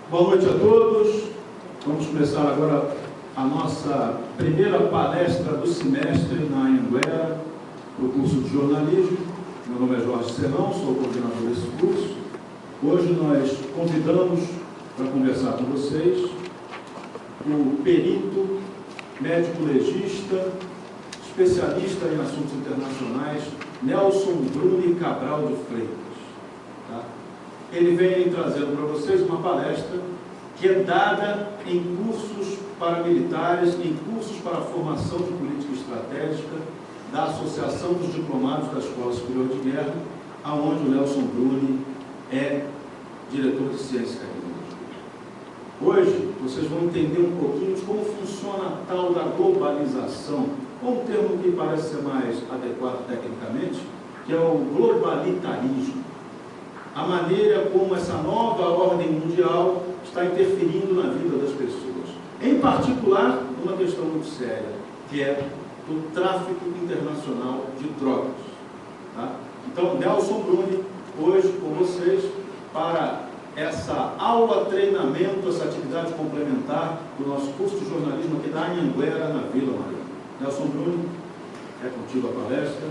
Boa noite a todos. Vamos começar agora a nossa primeira palestra do semestre na Anhanguera, no curso de jornalismo. Meu nome é Jorge Serrão, sou o coordenador desse curso. Hoje nós convidamos para conversar com vocês o perito, médico legista, especialista em assuntos internacionais, Nelson Bruni Cabral de Freitas. Tá? Ele vem trazendo para vocês uma palestra que é dada em cursos paramilitares, em cursos para a formação de política estratégica da Associação dos Diplomados da Escola Superior de Guerra, aonde o Nelson Bruni é diretor de Ciência e Tecnologia. Hoje, vocês vão entender um pouquinho de como funciona a tal da globalização, ou um termo que parece ser mais adequado tecnicamente, que é o globalitarismo. A maneira como essa nova ordem mundial está interferindo na vida das pessoas. Em particular, uma questão muito séria, que é o tráfico internacional de drogas. Tá? Então, Nelson Bruni, hoje com vocês, para essa aula, treinamento, essa atividade complementar do nosso curso de jornalismo aqui da Anhanguera, na Vila Maria. Nelson Bruni, é contigo a palestra.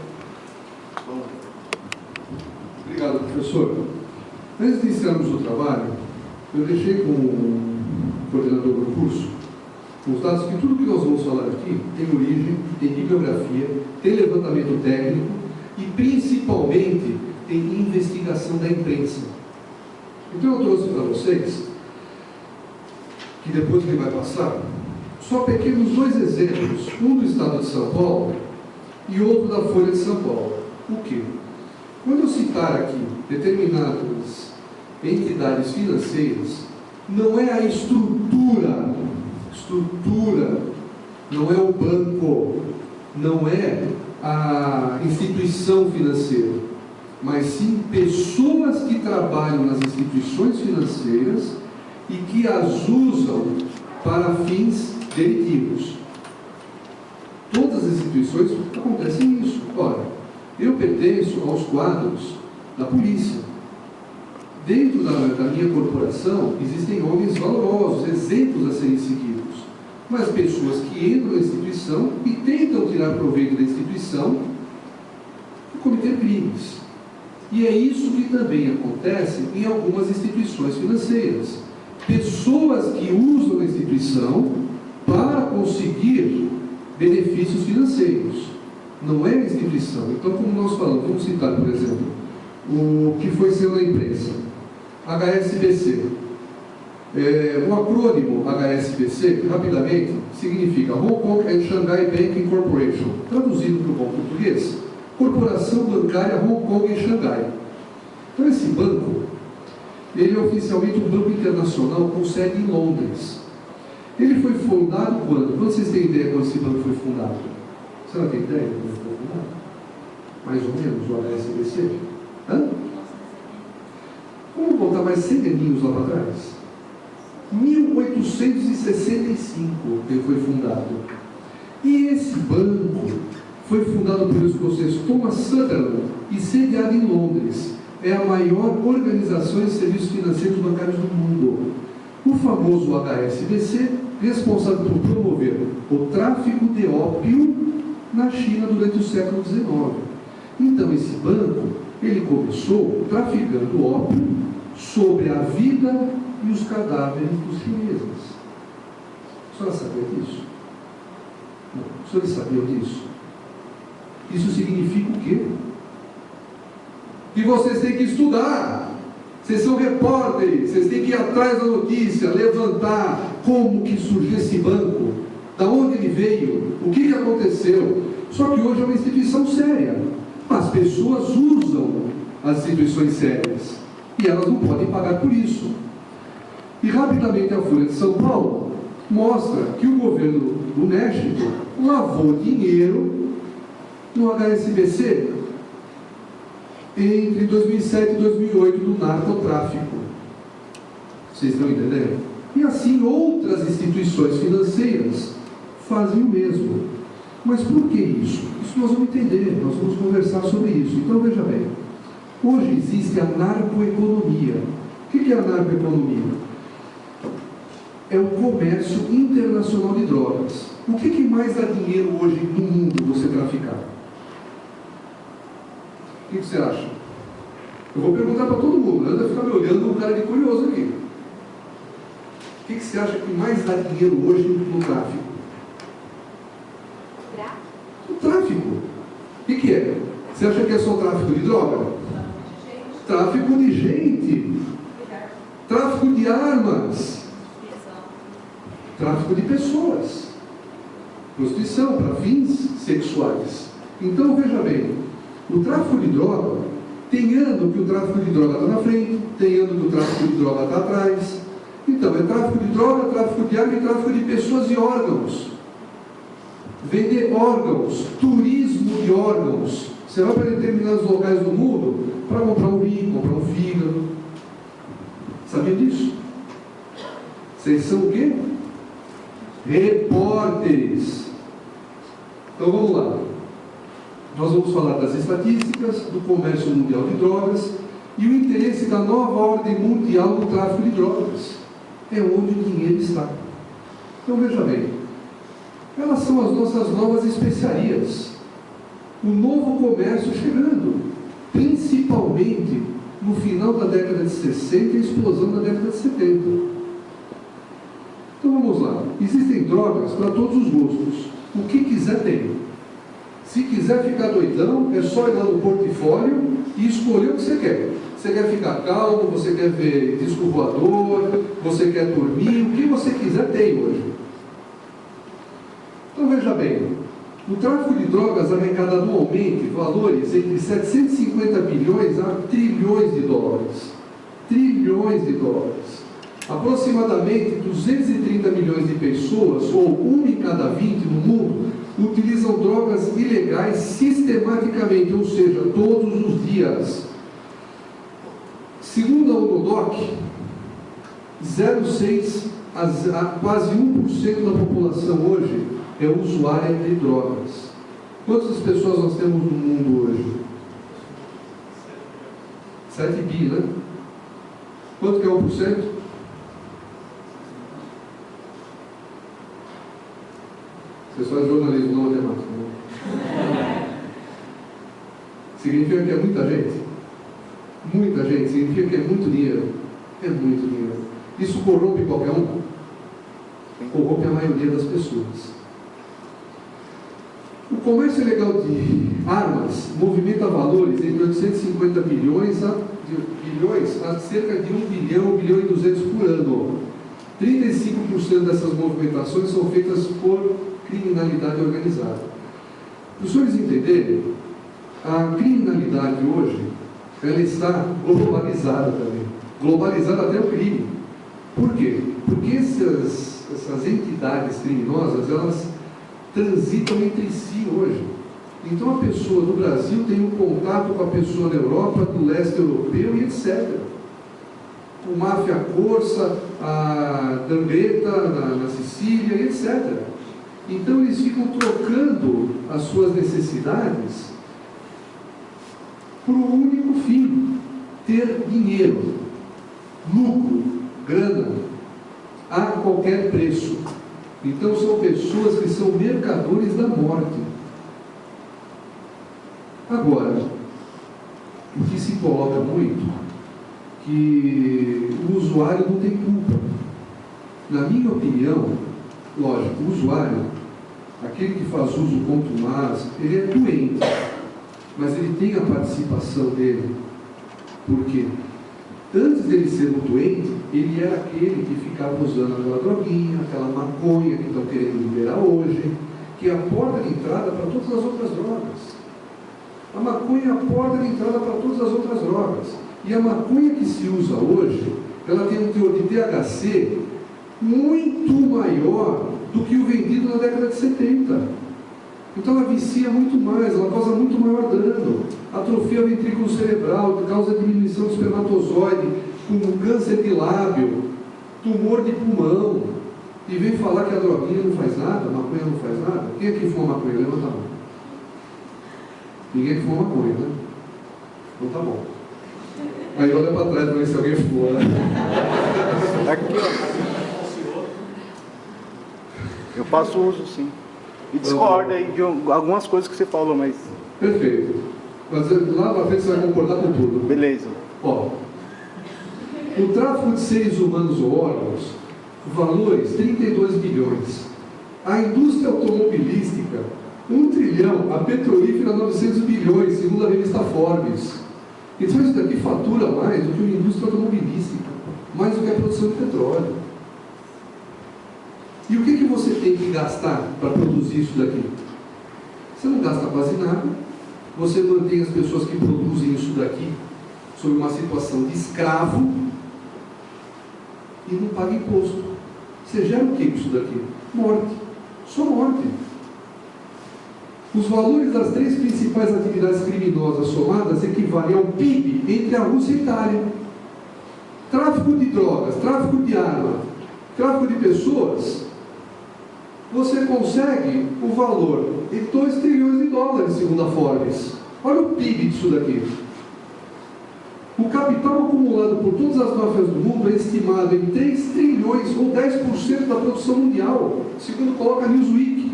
Vamos lá. Obrigado, professor. Antes de iniciarmos o trabalho, eu deixei com o coordenador do curso os dados que tudo que nós vamos falar aqui tem origem, tem bibliografia, tem levantamento técnico e, principalmente, tem investigação da imprensa. Então, eu trouxe para vocês, que depois ele vai passar, só pequenos dois exemplos, um do estado de São Paulo e outro da Folha de São Paulo. O quê? Quando eu citar aqui determinadas entidades financeiras, não é a estrutura, não é o banco, não é a instituição financeira, mas sim pessoas que trabalham nas instituições financeiras e que as usam para fins delitivos. Todas as instituições acontecem isso. Ora, eu pertenço aos quadros da polícia. Dentro da minha corporação existem homens valorosos, exemplos a serem seguidos, mas pessoas que entram na instituição e tentam tirar proveito da instituição e cometer crimes. E é isso que também acontece em algumas instituições financeiras. Pessoas que usam a instituição para conseguir benefícios financeiros. Não é a instituição. Então, como nós falamos, vamos citar, por exemplo, o que foi sendo na imprensa, HSBC. O acrônimo HSBC, rapidamente, significa Hong Kong and Shanghai Banking Corporation. Traduzido para o bom português, Corporação Bancária Hong Kong e Xangai. Então, esse banco, ele é oficialmente um banco internacional com sede em Londres. Ele foi fundado quando? Quando vocês têm ideia quando esse banco foi fundado? Você não tem ideia de quando foi fundado? Mais ou menos, o HSBC? Vamos voltar mais 100 aninhos lá para trás. 1865 ele foi fundado. E esse banco foi fundado pelo escocês Thomas Sutherland e sediado em Londres. É a maior organização de serviços financeiros bancários do mundo. O famoso HSBC, responsável por promover o tráfico de ópio na China durante o século XIX. Então, esse banco, ele começou traficando ópio sobre a vida e os cadáveres dos chineses. A senhora sabia disso? Não. Os senhores sabiam disso? Isso significa o quê? Que vocês têm que estudar. Vocês são repórteres, vocês têm que ir atrás da notícia, levantar como que surgiu esse banco, da onde ele veio, o que aconteceu. Só que hoje é uma instituição séria. As pessoas usam as instituições sérias e elas não podem pagar por isso. E rapidamente a Folha de São Paulo mostra que o governo do México lavou dinheiro no HSBC entre 2007 e 2008 do narcotráfico. Vocês estão entendendo? E assim outras instituições financeiras fazem o mesmo. Mas por que isso? Isso nós vamos entender, nós vamos conversar sobre isso. Então veja bem, hoje existe a narcoeconomia. O que é a narcoeconomia? é o comércio internacional de drogas. O que mais dá dinheiro hoje no mundo você traficar? O que você acha? Eu vou perguntar para todo mundo, anda ficar me olhando um cara de curioso aqui. O que você acha que mais dá dinheiro hoje no tráfico? O tráfico. O que é? Você acha que é só tráfico de droga? Tráfico de gente. Tráfico de armas. Tráfico de pessoas. Prostituição para fins sexuais. Então, veja bem, o tráfico de droga, tem ano que o tráfico de droga está na frente, tem ano que o tráfico de droga está atrás. Então, é tráfico de droga, tráfico de arma e tráfico de pessoas e órgãos. Vender órgãos, turismo de órgãos. Você vai para determinados locais do mundo para comprar um rim, comprar um fígado. Sabia disso? Vocês são o quê? Repórteres. Então vamos lá. Nós vamos falar das estatísticas, do comércio mundial de drogas e o interesse da nova ordem mundial no tráfico de drogas. É onde o dinheiro está. Então veja bem, elas são as nossas novas especiarias. O novo comércio chegando, principalmente no final da década de 60 e a explosão da década de 70. Então vamos lá. Existem drogas para todos os gostos. O que quiser tem. Se quiser ficar doidão, é só ir lá no portfólio e escolher o que você quer. Você quer ficar calmo, você quer ver disco voador, você quer dormir, o que você quiser tem hoje. Então veja bem, o tráfico de drogas arrecada anualmente valores entre 750 bilhões a trilhões de dólares. Trilhões de dólares. Aproximadamente 230 milhões de pessoas, ou 1 em cada 20 no mundo, utilizam drogas ilegais sistematicamente, ou seja, todos os dias. Segundo a ONUDOC, 0,6 a quase 1% da população hoje é usuária de drogas. Quantas pessoas nós temos no mundo hoje? 7 bi, né? Quanto que é 1%? Vocês fazem jornalismo, não matemática. Significa que é muita gente? Muita gente, significa que é muito dinheiro. É muito dinheiro. Isso corrompe qualquer um? Corrompe a maioria das pessoas. O comércio ilegal de armas movimenta valores entre 850 bilhões a cerca de 1 bilhão, 1 bilhão e 200 por ano. 35% dessas movimentações são feitas por criminalidade organizada. Para os senhores entenderem, a criminalidade hoje, ela está globalizada também. Globalizada até o crime. Por quê? Porque essas entidades criminosas, elas transitam entre si hoje. Então a pessoa do Brasil tem um contato com a pessoa da Europa, do leste europeu e etc. O máfia corsa, a Dangreta na Sicília e etc. Então eles ficam trocando as suas necessidades por um único fim: ter dinheiro, lucro, grana, a qualquer preço. Então são pessoas que são mercadores da morte. Agora, o que se coloca muito, que o usuário não tem culpa. Na minha opinião, lógico, o usuário, aquele que faz uso contumaz, ele é doente, mas ele tem a participação dele. Por quê? Antes dele ser um doente, ele era aquele que ficava usando aquela droguinha, aquela maconha que estão querendo liberar hoje, que é a porta de entrada para todas as outras drogas. A maconha é a porta de entrada para todas as outras drogas. E a maconha que se usa hoje, ela tem um teor de THC muito maior do que o vendido na década de 70. Então ela vicia muito mais, ela causa muito maior dano. Atrofia ventrículo cerebral, causa diminuição do espermatozoide, com câncer de lábio, tumor de pulmão. E vem falar que a droguinha não faz nada, a maconha não faz nada. Quem aqui fuma maconha? Levanta a mão. Ninguém que fuma maconha, né? Então tá bom. Aí olha para trás para ver se alguém fuma. Aqui, ó. Eu faço uso, sim. E discordo aí de algumas coisas que você falou, mas... Perfeito. Mas lá na frente você vai concordar com tudo. Beleza. Ó, o tráfico de seres humanos ou órgãos, valores 32 bilhões. A indústria automobilística, 1 trilhão. A petrolífera, 900 bilhões, segundo a revista Forbes. Então isso daqui fatura mais do que uma indústria automobilística, mais do que a produção de petróleo. E o que você tem que gastar para produzir isso daqui? Você não gasta quase nada, você mantém as pessoas que produzem isso daqui sob uma situação de escravo e não paga imposto. Você gera o que com isso daqui? Morte. Só morte. Os valores das 3 principais atividades criminosas somadas equivalem ao PIB entre a Rússia e a Itália. Tráfico de drogas, tráfico de arma, tráfico de pessoas, você consegue o valor de 2 trilhões de dólares, segundo a Forbes. Olha o PIB disso daqui. O capital acumulado por todas as máfias do mundo é estimado em 3 trilhões, ou 10% da produção mundial, segundo coloca a Newsweek,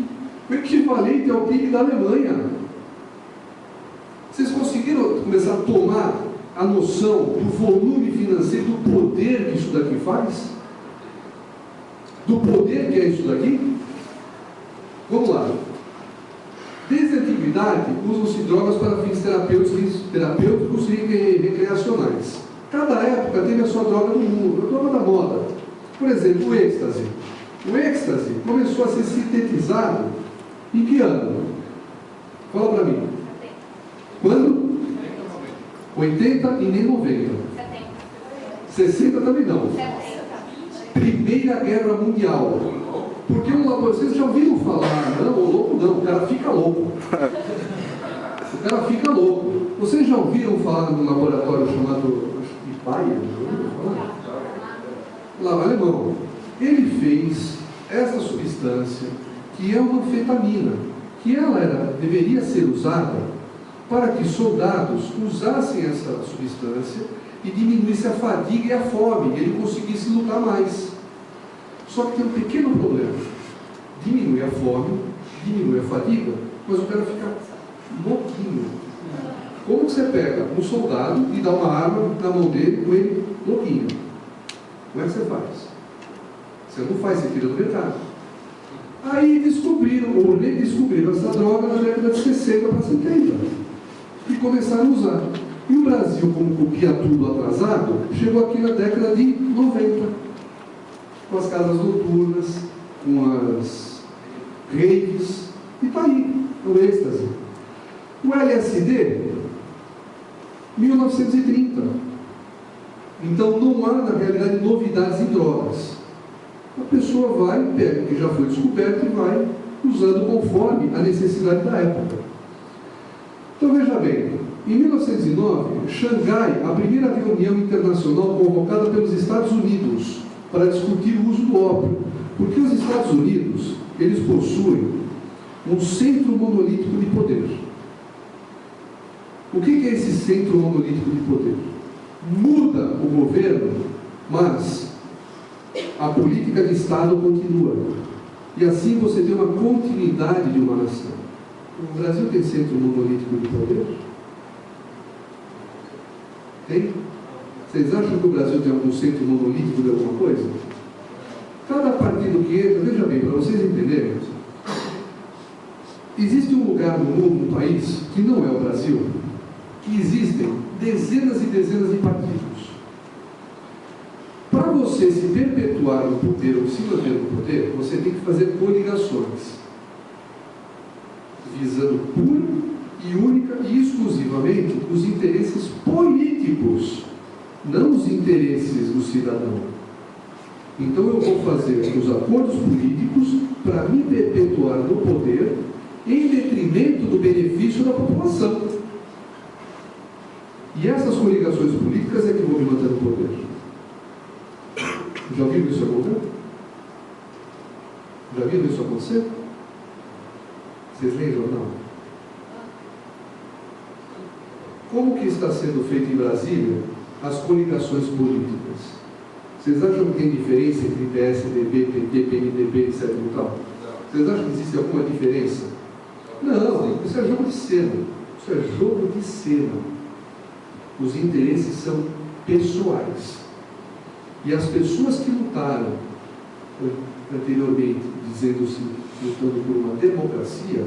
o equivalente ao PIB da Alemanha. Vocês conseguiram começar a tomar a noção do volume financeiro, do poder que isso daqui faz? Do poder que é isso daqui? Vamos lá. Desde a antiguidade, usam-se drogas para fins terapêuticos e recreacionais. Cada época teve a sua droga do mundo, a droga da moda. Por exemplo, o êxtase. O êxtase começou a ser sintetizado em que ano? Fala para mim. Quando? 80 e nem 90. 60 também não. Primeira Guerra Mundial. Porque vocês já ouviram falar, não, o louco não, o cara fica louco. O cara fica louco. Vocês já ouviram falar num laboratório chamado Bayer? Lá, alemão. Ele fez essa substância, que é uma anfetamina, que ela deveria ser usada para que soldados usassem essa substância e diminuísse a fadiga e a fome, e ele conseguisse lutar mais. Só que tem um pequeno problema. Diminui a fome, diminui a fadiga, mas o cara fica louquinho. Como que você pega um soldado e dá uma arma na mão dele com ele louquinho? Como é que você faz? Você não faz, você tira do mercado. Aí descobriram, ou redescobriram essa droga na década de 60 para 70. E começaram a usar. E o Brasil, como copia tudo atrasado, chegou aqui na década de 90. Com as casas noturnas, com as raves, e está aí, o êxtase. O LSD, 1930. Então não há, na realidade, novidades em drogas. A pessoa vai, pega o que já foi descoberto e vai usando conforme a necessidade da época. Então veja bem, em 1909, Xangai, a primeira reunião internacional convocada pelos Estados Unidos para discutir o uso do ópio, porque os Estados Unidos, eles possuem um centro monolítico de poder. O que é esse centro monolítico de poder? Muda o governo, mas a política de Estado continua. E assim você tem uma continuidade de uma nação. O Brasil tem centro monolítico de poder? Tem? Vocês acham que o Brasil tem algum centro monolítico de alguma coisa? Cada partido que entra, veja bem, para vocês entenderem, existe um lugar no mundo, um país, que não é o Brasil, que existem dezenas e dezenas de partidos. Para você se perpetuar no poder ou se manter no poder, você tem que fazer coligações, visando pura e única e exclusivamente os interesses políticos, não os interesses do cidadão. Então eu vou fazer os acordos políticos para me perpetuar no poder em detrimento do benefício da população. E essas coligações políticas é que vão me manter no poder. Já viram isso acontecer? Já viram isso acontecer? Vocês leem jornal? Como que está sendo feito em Brasília as coligações políticas? Vocês acham que tem diferença entre PSDB, PT, PMDB, etc. e tal? Vocês acham que existe alguma diferença? Não, isso é jogo de cena. Isso é jogo de cena. Os interesses são pessoais. E as pessoas que lutaram anteriormente, dizendo-se lutando por uma democracia,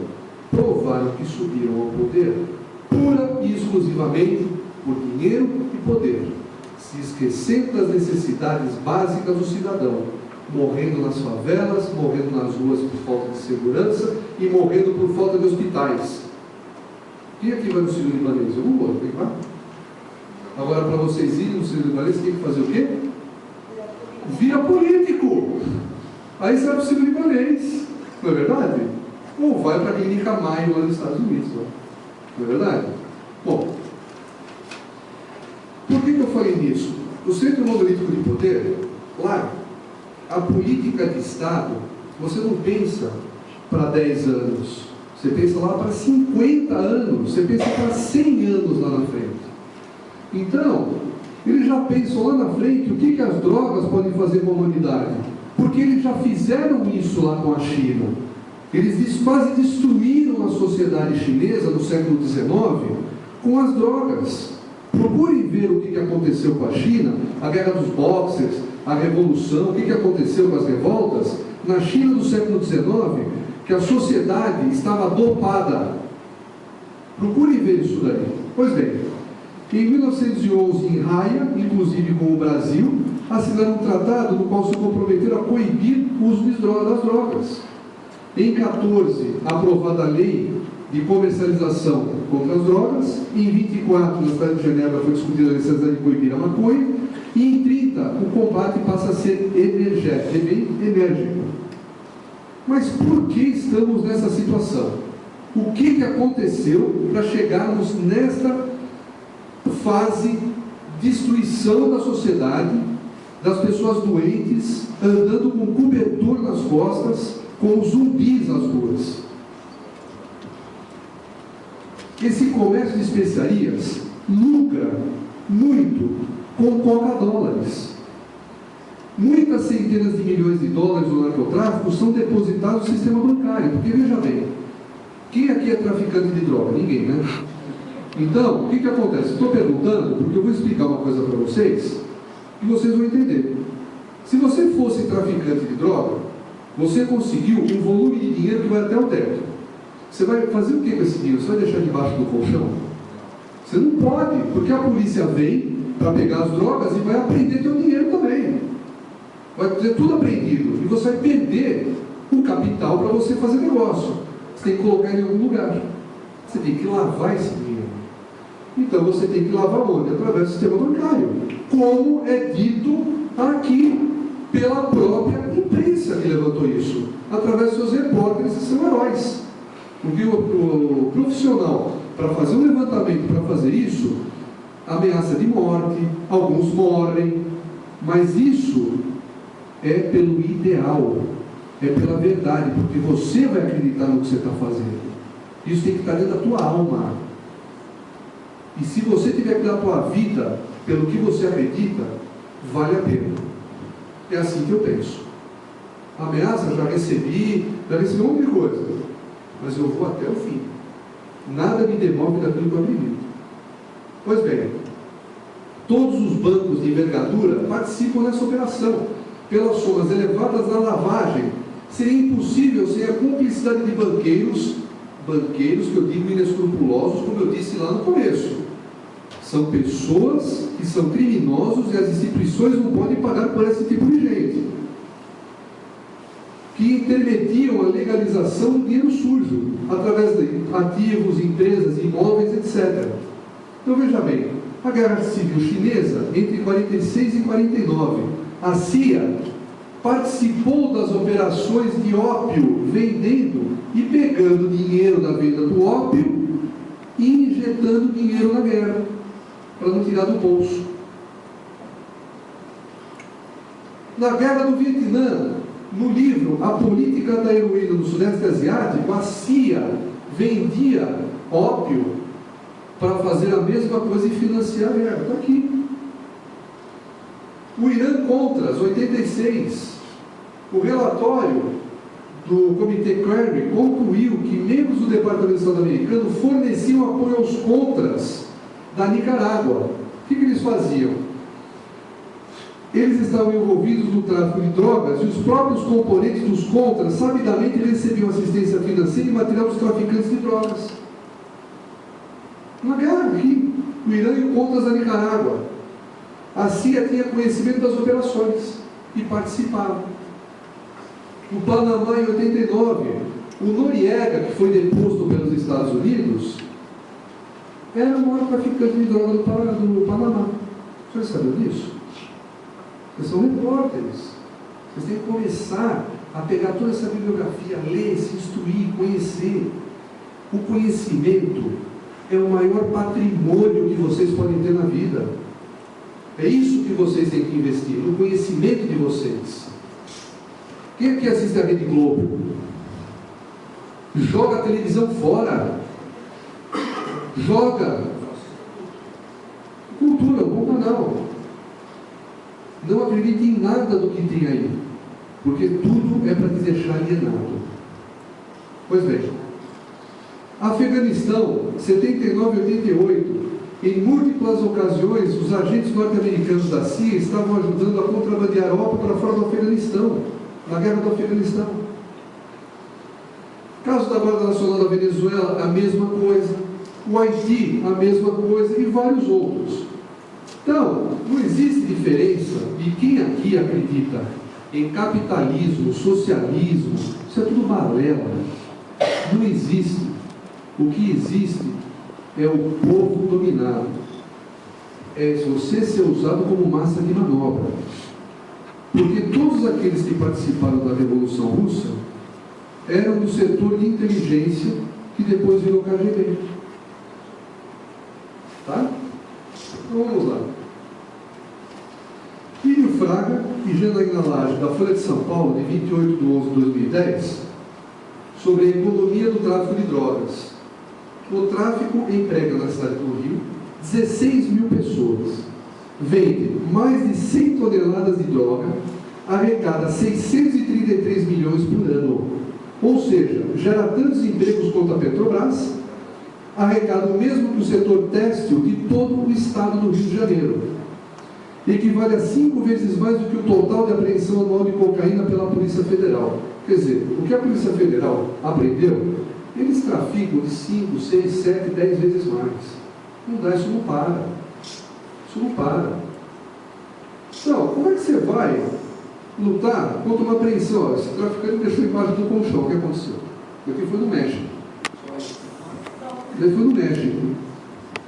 provaram que subiram ao poder pura e exclusivamente por dinheiro e poder, se esquecendo das necessidades básicas do cidadão, morrendo nas favelas, morrendo nas ruas por falta de segurança e morrendo por falta de hospitais. Quem aqui vai no Sírio-Libanês? Eu não vou, tem que ir lá. Agora, para vocês irem no Sírio-Libanês, tem que fazer o quê? Vira político. Aí sai para o Sírio-Libanês, não é verdade? Ou vai para a Clínica Maio lá nos Estados Unidos, não é verdade? Bom, por que eu falei nisso? O Centro Monolítico de Poder, lá, a política de Estado, você não pensa para 10 anos, você pensa lá para 50 anos, você pensa para 100 anos lá na frente. Então, eles já pensam lá na frente o que as drogas podem fazer com a humanidade, porque eles já fizeram isso lá com a China. Eles quase destruíram a sociedade chinesa no século XIX com as drogas. Procurem ver o que aconteceu com a China, a guerra dos boxers, a revolução, o que aconteceu com as revoltas na China do século XIX, que a sociedade estava dopada. Procurem ver isso daí. Pois bem, em 1911, em Haia, inclusive com o Brasil, assinaram um tratado no qual se comprometeram a proibir o uso das drogas. Em 14, aprovada a lei de comercialização contra as drogas. Em 24, na cidade de Genebra, foi discutida a necessidade de proibir a maconha. E em 30, o combate passa a ser enérgico. Mas por que estamos nessa situação? O que aconteceu para chegarmos nesta fase de destruição da sociedade, das pessoas doentes, andando com cobertor nas costas, com zumbis nas ruas? Esse comércio de especiarias lucra muito com coca-dólares. Muitas centenas de milhões de dólares do narcotráfico são depositados no sistema bancário, porque veja bem, quem aqui é traficante de droga? Ninguém, né? Então, o que acontece? Estou perguntando, porque eu vou explicar uma coisa para vocês, que vocês vão entender. Se você fosse traficante de droga, você conseguiu um volume de dinheiro que vai até o teto. Você vai fazer o que com esse dinheiro? Você vai deixar debaixo do colchão? Você não pode, porque a polícia vem para pegar as drogas e vai apreender teu dinheiro também. Vai ter tudo apreendido. E você vai perder o capital para você fazer negócio. Você tem que colocar em algum lugar. Você tem que lavar esse dinheiro. Então você tem que lavar onde? Através do sistema bancário. Como é dito aqui pela própria imprensa que levantou isso. Através dos seus repórteres, que são heróis. Porque o profissional, para fazer um levantamento, para fazer isso, ameaça de morte, alguns morrem, mas isso é pelo ideal, é pela verdade, porque você vai acreditar no que você está fazendo. Isso tem que estar dentro da tua alma. E se você tiver que dar a tua vida pelo que você acredita, vale a pena. É assim que eu penso. Ameaça, já recebi um monte de coisa, mas eu vou até o fim. Nada me demove daquilo que eu acredito. Pois bem, todos os bancos de envergadura participam dessa operação. Pelas somas elevadas na lavagem, seria impossível sem a cumplicidade de banqueiros que eu digo inescrupulosos, como eu disse lá no começo. São pessoas que são criminosos e as instituições não podem pagar por esse tipo de gente, que intermediam a legalização do dinheiro sujo, através de ativos, empresas, imóveis, etc. Então veja bem, a Guerra Civil Chinesa, entre 46 e 49, a CIA participou das operações de ópio, vendendo e pegando dinheiro da venda do ópio e injetando dinheiro na guerra, para não tirar do bolso. Na Guerra do Vietnã, no livro A Política da Heroína no Sudeste Asiático, a CIA vendia ópio para fazer a mesma coisa e financiar a guerra. Está aqui. O Irã Contras, 86. O relatório do Comitê Kerry concluiu que membros do Departamento de Estado americano forneciam apoio aos contras da Nicarágua. O que eles faziam? Eles estavam envolvidos no tráfico de drogas e os próprios componentes dos contras sabidamente recebiam assistência financeira e material dos traficantes de drogas. Uma guerra aqui, o Irã e o contras da Nicarágua. A CIA tinha conhecimento das operações e participava. No Panamá, em 89, o Noriega, que foi deposto pelos Estados Unidos, era o maior traficante de droga do Panamá. Vocês sabiam disso? Vocês são repórteres. Vocês têm que começar a pegar toda essa bibliografia, ler, se instruir, conhecer. O conhecimento é o maior patrimônio que vocês podem ter na vida. É isso que vocês têm que investir, no conhecimento de vocês. Quem é que assiste a Rede Globo? Joga a televisão fora. Joga. Cultura, um bom canal. Não acredite em nada do que tem aí, porque tudo é para te deixar alienado. Pois bem, Afeganistão, 79 e 88, em múltiplas ocasiões, os agentes norte-americanos da CIA estavam ajudando a contrabandear ópio para fora do Afeganistão, na guerra do Afeganistão. Caso da Guarda Nacional da Venezuela, a mesma coisa. O Haiti, a mesma coisa, e vários outros. Então, não existe diferença de quem aqui acredita em capitalismo, socialismo, isso é tudo balela. Não existe. O que existe é o povo dominado. É você ser usado como massa de manobra. Porque todos aqueles que participaram da Revolução Russa eram do setor de inteligência que depois virou KGB. Tá? Então vamos lá. Pírio Fraga e Janaína Lage, da Folha de São Paulo, de 28 de 11 de 2010, sobre a economia do tráfico de drogas. O tráfico emprega na cidade do Rio 16 mil pessoas, vende mais de 100 toneladas de droga, arrecada 633 milhões por ano, ou seja, gera tantos empregos quanto a Petrobras, arrecada o mesmo que o setor têxtil de todo o estado do Rio de Janeiro, equivale a 5 vezes mais do que o total de apreensão anual de cocaína pela Polícia Federal. Quer dizer, o que a Polícia Federal apreendeu, eles traficam de 5, 6, 7, 10 vezes mais. Não dá, isso não para. Isso não para. Então, como é que você vai lutar contra uma apreensão? Esse traficante deixou embaixo do colchão. O que aconteceu? Porque foi no México. Ele foi no México.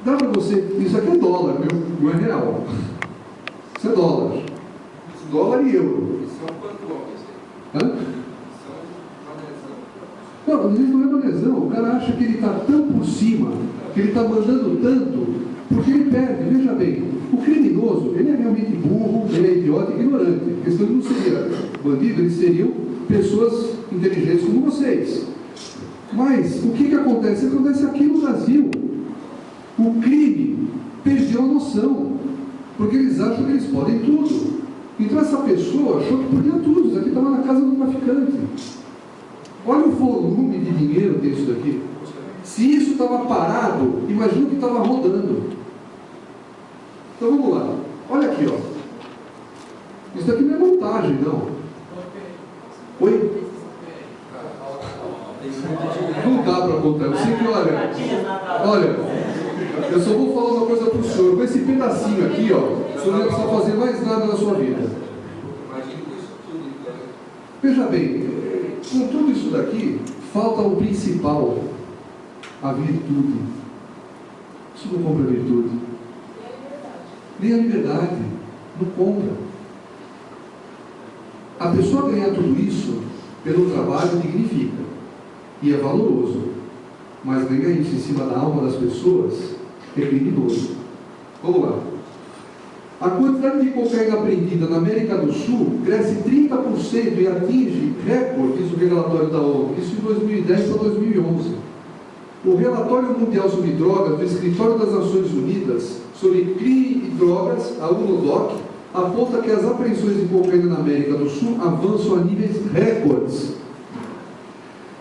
Dá para você... Isso aqui é dólar, meu, não é real. Isso é dólar. Dólar e euro. Hã? Não, às vezes não é uma lesão. O cara acha que ele está tão por cima, que ele está mandando tanto, porque ele perde. Veja bem, o criminoso, ele é realmente burro, ele é idiota e ignorante. Porque senão ele não seria bandido, eles seriam pessoas inteligentes como vocês. Mas o que acontece? Acontece aqui no Brasil. O crime perdeu a noção, porque eles acham que eles podem tudo. Então essa pessoa achou que podia tudo. Isso aqui estava na casa do traficante. Olha o volume de dinheiro disso daqui. Se isso estava parado, imagina que estava rodando. Então vamos lá. Olha aqui, ó. Isso daqui não é montagem, não. Oi? Não dá para contar. Eu sei que, olha, eu só vou falar uma coisa para o senhor. Com esse pedacinho aqui, ó, o senhor não precisa fazer mais nada na sua vida. Veja bem, com tudo isso daqui, falta o principal, a virtude. Isso não compra virtude. Nem a liberdade. Não compra. A pessoa ganhar tudo isso pelo trabalho dignifica. E é valoroso. Mas ganhar isso em cima da alma das pessoas é criminoso. Vamos lá. A quantidade de cocaína apreendida na América do Sul cresce 30% e atinge recorde, diz o relatório da ONU, isso de 2010 para 2011. O relatório mundial sobre drogas do Escritório das Nações Unidas sobre crime e drogas, a UNODC, aponta que as apreensões de cocaína na América do Sul avançam a níveis recordes.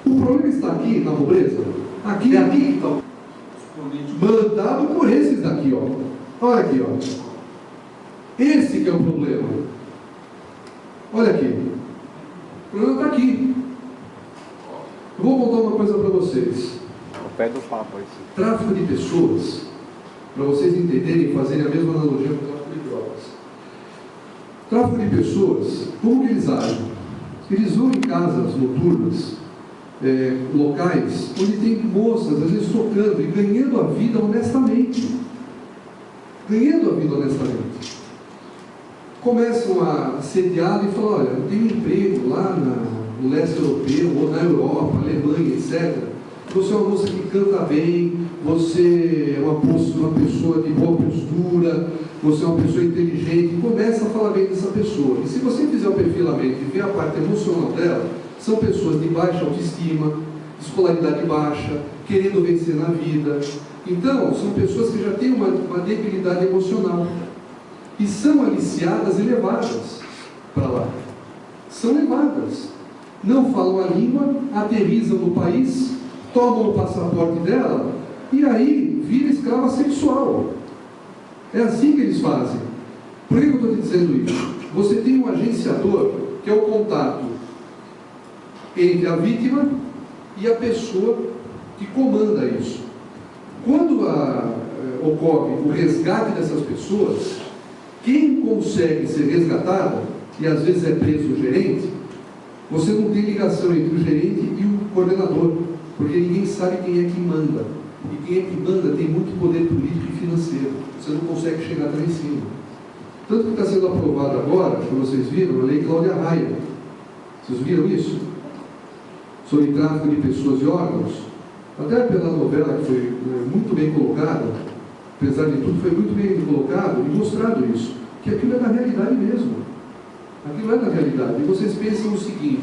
O problema está aqui, na pobreza. Aqui é aqui que está. Mandado por esses daqui, ó. Olha aqui, ó. Esse que é o problema. Olha aqui. O problema está aqui. Eu vou contar uma coisa para vocês. O pé do papo aí. Tráfico de pessoas, para vocês entenderem e fazerem a mesma analogia com o tráfico de drogas. Tráfico de pessoas, como que eles agem? Eles vão em casas noturnas, locais, onde tem moças, às vezes tocando e ganhando a vida honestamente. Ganhando a vida honestamente. Começam a assediá-lo e falam, olha, eu tenho um emprego lá no leste europeu, ou na Europa, Alemanha, etc. Você é uma moça que canta bem, você é uma pessoa de boa postura, você é uma pessoa inteligente, e começa a falar bem dessa pessoa. E se você fizer o perfilamento e ver a parte emocional dela, são pessoas de baixa autoestima, escolaridade baixa, querendo vencer na vida. Então, são pessoas que já têm uma debilidade emocional. E são aliciadas e levadas para lá. São levadas. Não falam a língua, aterrizam no país, tomam o passaporte dela e aí vira escrava sexual. É assim que eles fazem. Por que eu estou te dizendo isso? Você tem um agenciador, que é o contato entre a vítima e a pessoa que comanda isso. Quando ocorre o resgate dessas pessoas, quem consegue ser resgatado, e às vezes é preso o gerente, você não tem ligação entre o gerente e o coordenador, porque ninguém sabe quem é que manda. E quem é que manda tem muito poder político e financeiro. Você não consegue chegar até lá em cima. Tanto que está sendo aprovado agora, que vocês viram, a Lei Cláudia Raia. Vocês viram isso? Sobre tráfico de pessoas e órgãos. Até pela novela que foi muito bem colocada, apesar de tudo, foi muito bem colocado e mostrado isso, que aquilo é da realidade mesmo. Aquilo é da realidade. E vocês pensam o seguinte,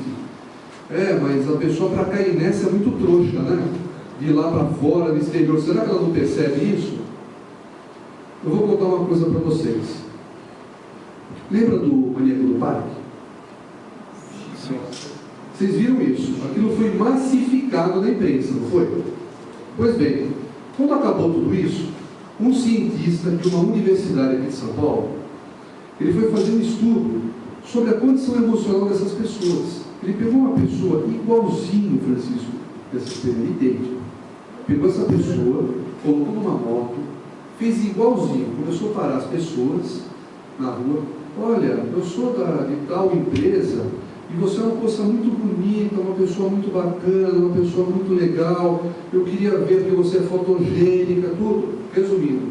mas a pessoa para cair nessa é muito trouxa, né? De ir lá para fora, do exterior, será que ela não percebe isso? Eu vou contar uma coisa para vocês. Lembra do Maníaco do Parque? Sim. Vocês viram isso? Aquilo foi massificado na imprensa, não foi? Pois bem, quando acabou tudo isso, um cientista de uma universidade aqui de São Paulo, ele foi fazer um estudo sobre a condição emocional dessas pessoas. Ele pegou uma pessoa igualzinho, Francisco, dessa experiência, idêntico. Pegou essa pessoa, colocou numa moto, fez igualzinho, começou a parar as pessoas na rua. Olha, eu sou de tal empresa e você é uma moça muito bonita, uma pessoa muito bacana, uma pessoa muito legal. Eu queria ver que você é fotogênica, tudo. Resumindo,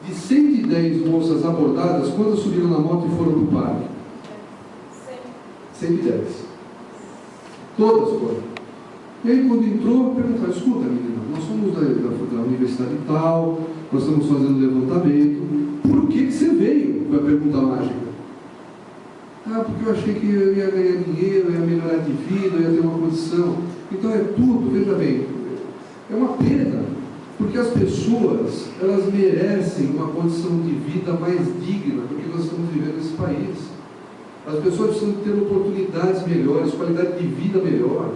de 110 moças abordadas, quantas subiram na moto e foram para o parque? 110. Todas foram. E aí, quando entrou, perguntaram, escuta, menina, nós somos da universidade tal, nós estamos fazendo levantamento, por que você veio? Foi a pergunta mágica. Porque eu achei que eu ia ganhar dinheiro, eu ia melhorar de vida, eu ia ter uma condição. Então é tudo, veja bem, é uma pena, porque as pessoas, elas merecem uma condição de vida mais digna do que nós estamos vivendo nesse país. As pessoas precisam ter oportunidades melhores, qualidade de vida melhor.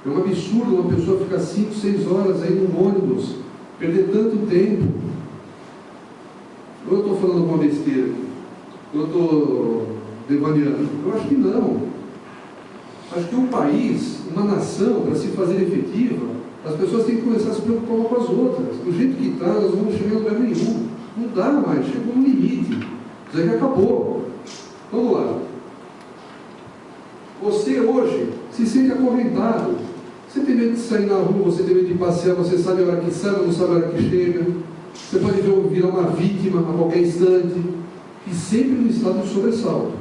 É um absurdo uma pessoa ficar 5, 6 horas aí no ônibus, perder tanto tempo. Ou eu estou falando alguma besteira? Ou eu estou devaneando? Eu acho que não. Acho que um país, uma nação, para se fazer efetiva, as pessoas têm que começar a se preocupar umas com as outras. Do jeito que está, nós vamos chegar em lugar nenhum. Não dá mais, chegou no limite. Isso aí que acabou. Vamos lá. Você hoje se sente acorrentado. Você tem medo de sair na rua, você tem medo de passear, você sabe a hora que sai, não sabe a hora que chega. Você pode virar uma vítima a qualquer instante. E sempre no estado de sobressalto.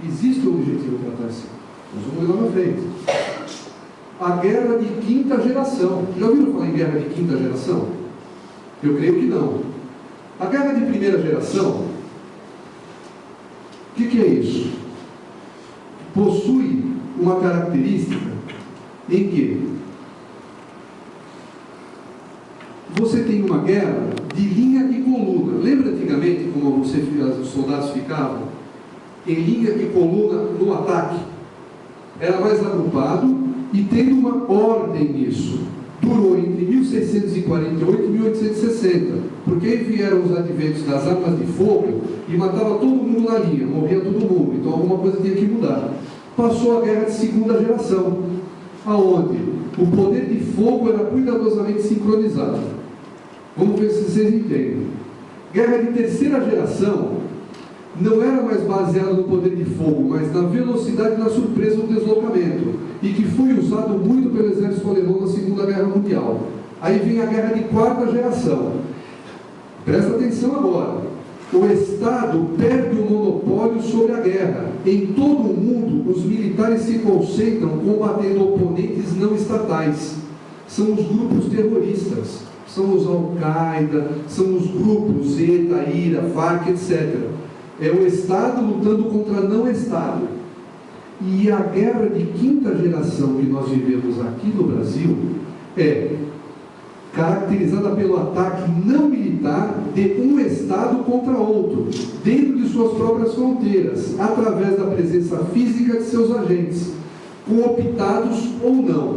Existe um objetivo para estar assim. Nós vamos ver lá na frente. A guerra de quinta geração. Já ouviram falar em guerra de quinta geração? Eu creio que não. A guerra de primeira geração, o que é isso? Possui uma característica em que você tem uma guerra de linha e coluna. Lembra antigamente como os soldados ficavam em linha e coluna no ataque? Era mais agrupado e tendo uma ordem nisso. Durou entre 1648 e 1860, porque aí vieram os adventos das armas de fogo e matava todo mundo na linha, morria todo mundo, então alguma coisa tinha que mudar. Passou a guerra de segunda geração, aonde o poder de fogo era cuidadosamente sincronizado. Vamos ver se vocês entendem. Guerra de terceira geração não era mais baseada no poder de fogo, mas na velocidade e na surpresa do deslocamento, e que foi usado muito pelo exército alemão na Segunda Guerra Mundial. Aí vem a guerra de quarta geração. Presta atenção agora. O Estado perde o monopólio sobre a guerra. Em todo o mundo, os militares se concentram combatendo oponentes não estatais. São os grupos terroristas, são os Al-Qaeda, são os grupos ETA, IRA, FARC, etc. É o Estado lutando contra não Estado. E a guerra de quinta geração que nós vivemos aqui no Brasil é caracterizada pelo ataque não militar de um Estado contra outro, dentro de suas próprias fronteiras, através da presença física de seus agentes, cooptados ou não.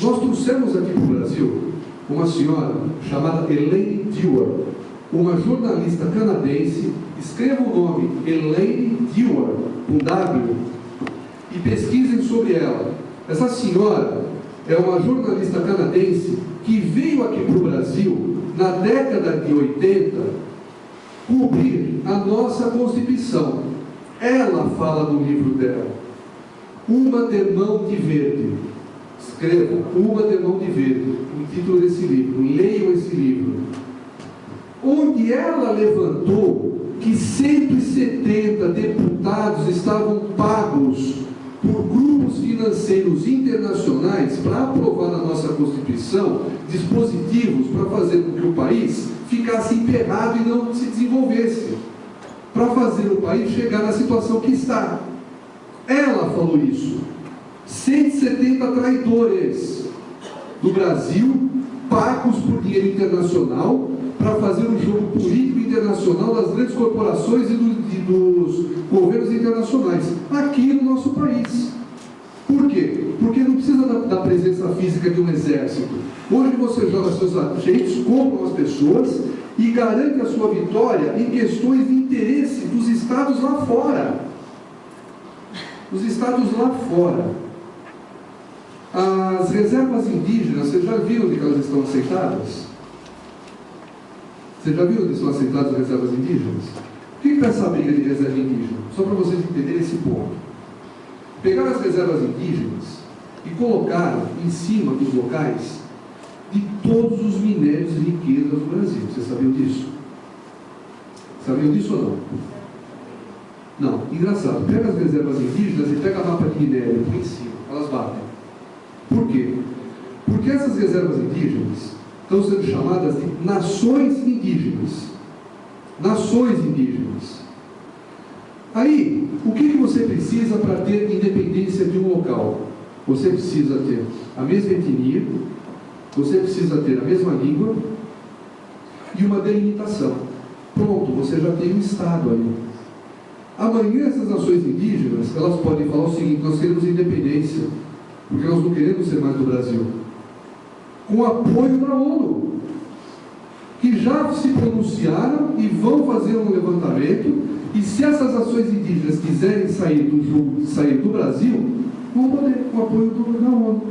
Nós trouxemos aqui para o Brasil uma senhora chamada Elaine Dewar, uma jornalista canadense. Escreva o nome Elaine Dewar, com W, e pesquisem sobre ela. Essa senhora é uma jornalista canadense que veio aqui para o Brasil na década de 80 cobrir a nossa Constituição. Ela fala no livro dela, Uma de Mão de Verde. Escreva, Uma de Mão de Verde, o título desse livro, leiam esse livro. Onde ela levantou que 170 deputados estavam pagos por grupos financeiros internacionais para aprovar na nossa Constituição dispositivos para fazer com que o país ficasse emperrado e não se desenvolvesse, para fazer o país chegar na situação que está. Ela falou isso. 170 traidores do Brasil, pagos por dinheiro internacional, para fazer um jogo político internacional das grandes corporações e dos governos internacionais, aqui no nosso país. Por quê? Porque não precisa da presença física de um exército. Hoje você joga seus agentes, compra as pessoas e garante a sua vitória em questões de interesse dos estados lá fora. Os estados lá fora. As reservas indígenas, você já viu onde elas estão assentadas? Você já viu onde estão assentadas as reservas indígenas? O que é essa briga de reserva indígena? Só para vocês entenderem esse ponto. Pegaram as reservas indígenas e colocaram em cima dos locais de todos os minérios e riquezas do Brasil. Vocês sabiam disso? Sabiam disso ou não? Não. Engraçado. Pega as reservas indígenas e pega a mapa de minério aqui em cima. Elas batem. Por quê? Porque essas reservas indígenas estão sendo chamadas de nações indígenas. Nações indígenas. Aí, o que você precisa para ter independência de um local? Você precisa ter a mesma etnia, você precisa ter a mesma língua e uma delimitação. Pronto, você já tem um Estado ali. Amanhã essas nações indígenas, elas podem falar o seguinte: nós queremos independência, porque nós não queremos ser mais do Brasil. Com apoio da ONU, que já se pronunciaram e vão fazer um levantamento, e se essas nações indígenas quiserem sair do Brasil, vão poder, com o apoio da ONU,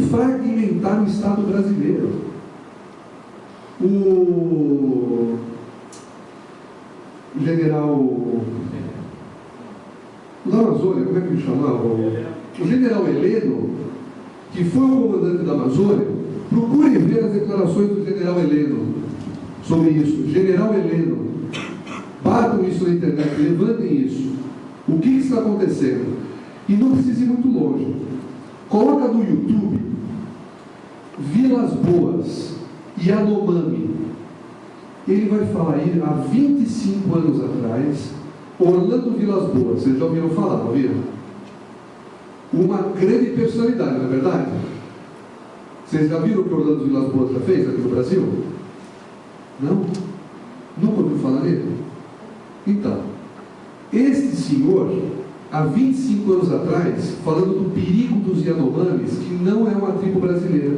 fragmentar o Estado brasileiro. O general da Amazônia, como é que ele chamava? O general Heleno, que foi o comandante da Amazônia. Procurem ver as declarações do general Heleno sobre isso. General Heleno, batam isso na internet, levantem isso. O que está acontecendo? E não precisa ir muito longe. Coloca no YouTube Vilas Boas, Yanomami. Ele vai falar aí, há 25 anos atrás, Orlando Vilas Boas. Vocês já ouviram falar, não ouviram? Uma grande personalidade, não é verdade? Vocês já viram o que Orlando Vilas Boas já fez aqui no Brasil? Não? Nunca ouviu falar nele? Então, este senhor, há 25 anos atrás, falando do perigo dos Yanomamis, que não é uma tribo brasileira.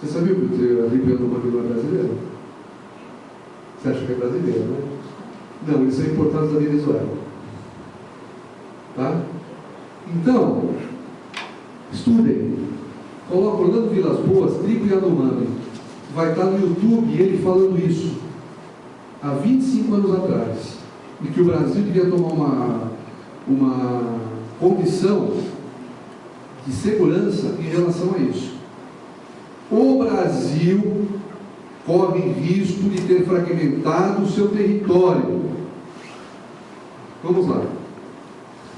Você sabia que a tribo Yanomami não é brasileira? Você acha que é brasileira, né? Não, eles são importados da Venezuela. Tá? Então, estudem. Coloca Orlando Vilas Boas, tribo Yanomami. Vai estar no YouTube ele falando isso. Há 25 anos atrás. E que o Brasil devia tomar uma condição de segurança em relação a isso. O Brasil corre risco de ter fragmentado o seu território. Vamos lá.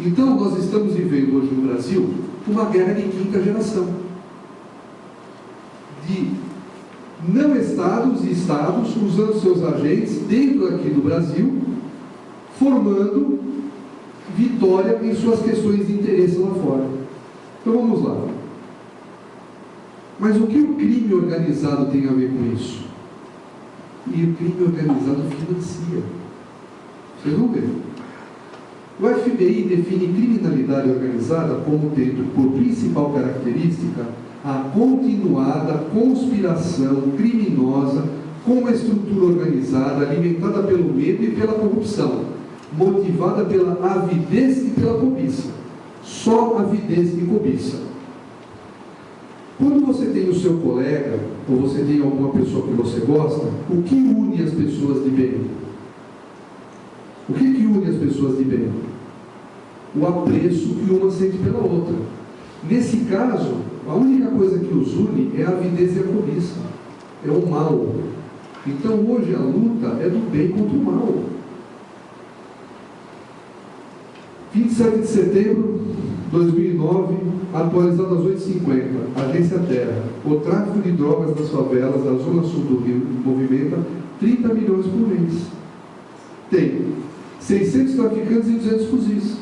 Então, nós estamos vivendo hoje no Brasil uma guerra de quinta geração. De não estados e estados usando seus agentes dentro aqui do Brasil, formando vitória em suas questões de interesse lá fora. Então vamos lá. Mas o que o crime organizado tem a ver com isso? E o crime organizado financia. Vocês vão ver. O FBI define criminalidade organizada como tendo por principal característica a continuada conspiração criminosa com uma estrutura organizada alimentada pelo medo e pela corrupção, motivada pela avidez e pela cobiça. Só avidez e cobiça. Quando você tem o seu colega, ou você tem alguma pessoa que você gosta, o que une as pessoas de bem? O que une as pessoas de bem? O apreço que uma sente pela outra. Nesse caso, a única coisa que os une é a avidez e a cobiça. É o mal. Então hoje a luta é do bem contra o mal. 27 de setembro de 2009, atualizado às 8h50, Agência Terra. O tráfico de drogas nas favelas da zona sul do Rio movimenta 30 milhões por mês. Tem 600 traficantes e 200 fuzis.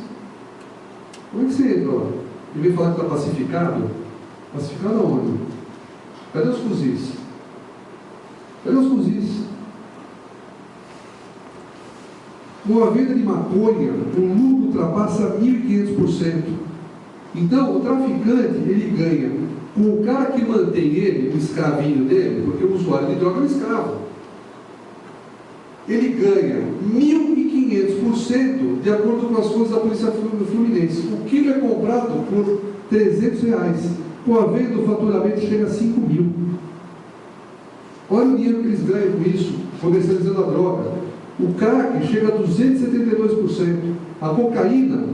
Como é que você entra lá? E vem falar que está pacificado? Pacificado aonde? Cadê os fuzis? Cadê os fuzis? Com a venda de maconha, o lucro ultrapassa 1.500%. Então, o traficante, ele ganha com o cara que mantém ele, o escravinho dele, porque o usuário de droga é um escravo. Ele ganha 1.500% de acordo com as contas da Polícia Fluminense. O quilo é comprado por R$300. Com a venda, o faturamento chega a 5.000. Olha o dinheiro que eles ganham com isso, comercializando a droga. O crack chega a 272%. A cocaína,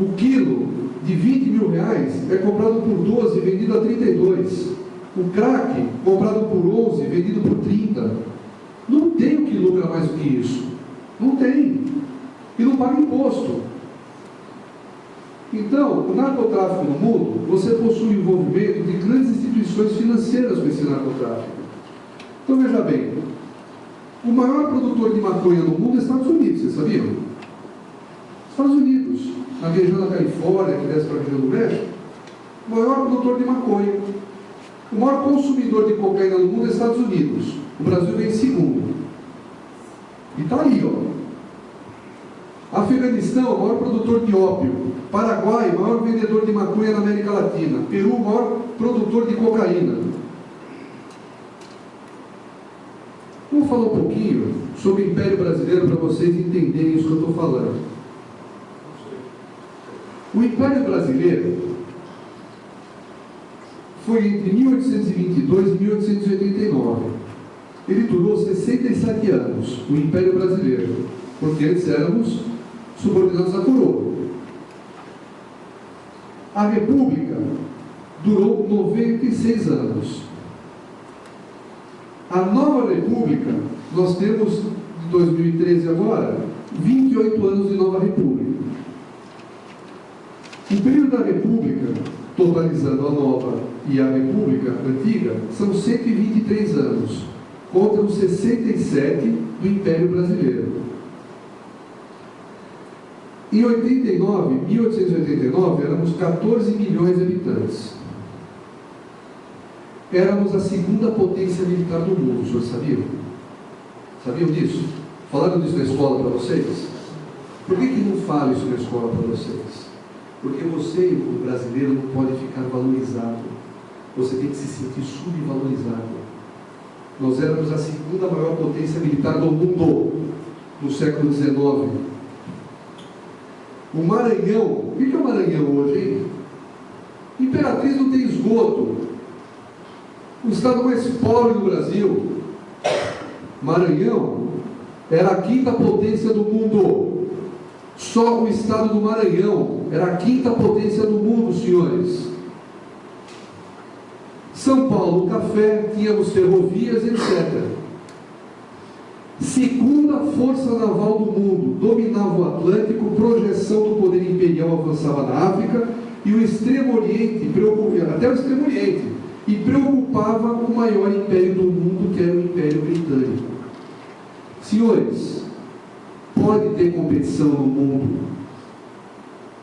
o quilo de R$20 mil é comprado por 12 e vendido a 32. O crack, comprado por 11 vendido por 30. Não tem o que lucra mais do que isso. Não tem. E não paga imposto. Então, o narcotráfico no mundo, você possui envolvimento de grandes instituições financeiras com esse narcotráfico. Então veja bem, o maior produtor de maconha no mundo é os Estados Unidos, vocês sabiam? Estados Unidos, na região da Califórnia, que desce para a região do México, o maior produtor de maconha. O maior consumidor de cocaína no mundo é os Estados Unidos. O Brasil vem em segundo. E está ali, ó. Afeganistão, o maior produtor de ópio. Paraguai, maior vendedor de maconha na América Latina. Peru, maior produtor de cocaína. Vamos falar um pouquinho sobre o Império Brasileiro para vocês entenderem isso que eu estou falando. O Império Brasileiro foi entre 1822 e 1889. Ele durou 67 anos, o Império Brasileiro, porque antes éramos subordinados à coroa. A República durou 96 anos. A nova República, nós temos, de 2013 agora, 28 anos de nova República. O período da República, totalizando a nova e a República antiga, são 123 anos, contra os 67 do Império Brasileiro. Em 1889, éramos 14 milhões de habitantes. Éramos a segunda potência militar do mundo, os senhores sabiam? Sabiam disso? Falaram disso na escola para vocês? Por que não falo isso na escola para vocês? Porque você, o brasileiro, não pode ficar valorizado. Você tem que se sentir subvalorizado. Nós éramos a segunda maior potência militar do mundo no século XIX. O Maranhão, o que é o Maranhão hoje, hein? Imperatriz não tem esgoto. O estado mais pobre do Brasil. Maranhão era a quinta potência do mundo. Só o estado do Maranhão era a quinta potência do mundo, senhores. São Paulo, café, tínhamos ferrovias, etc. Segunda força naval do mundo, dominava o Atlântico, projeção do poder imperial avançava na África e o Extremo Oriente, até o Extremo Oriente, e preocupava o maior império do mundo, que era o Império Britânico. Senhores, pode ter competição no mundo,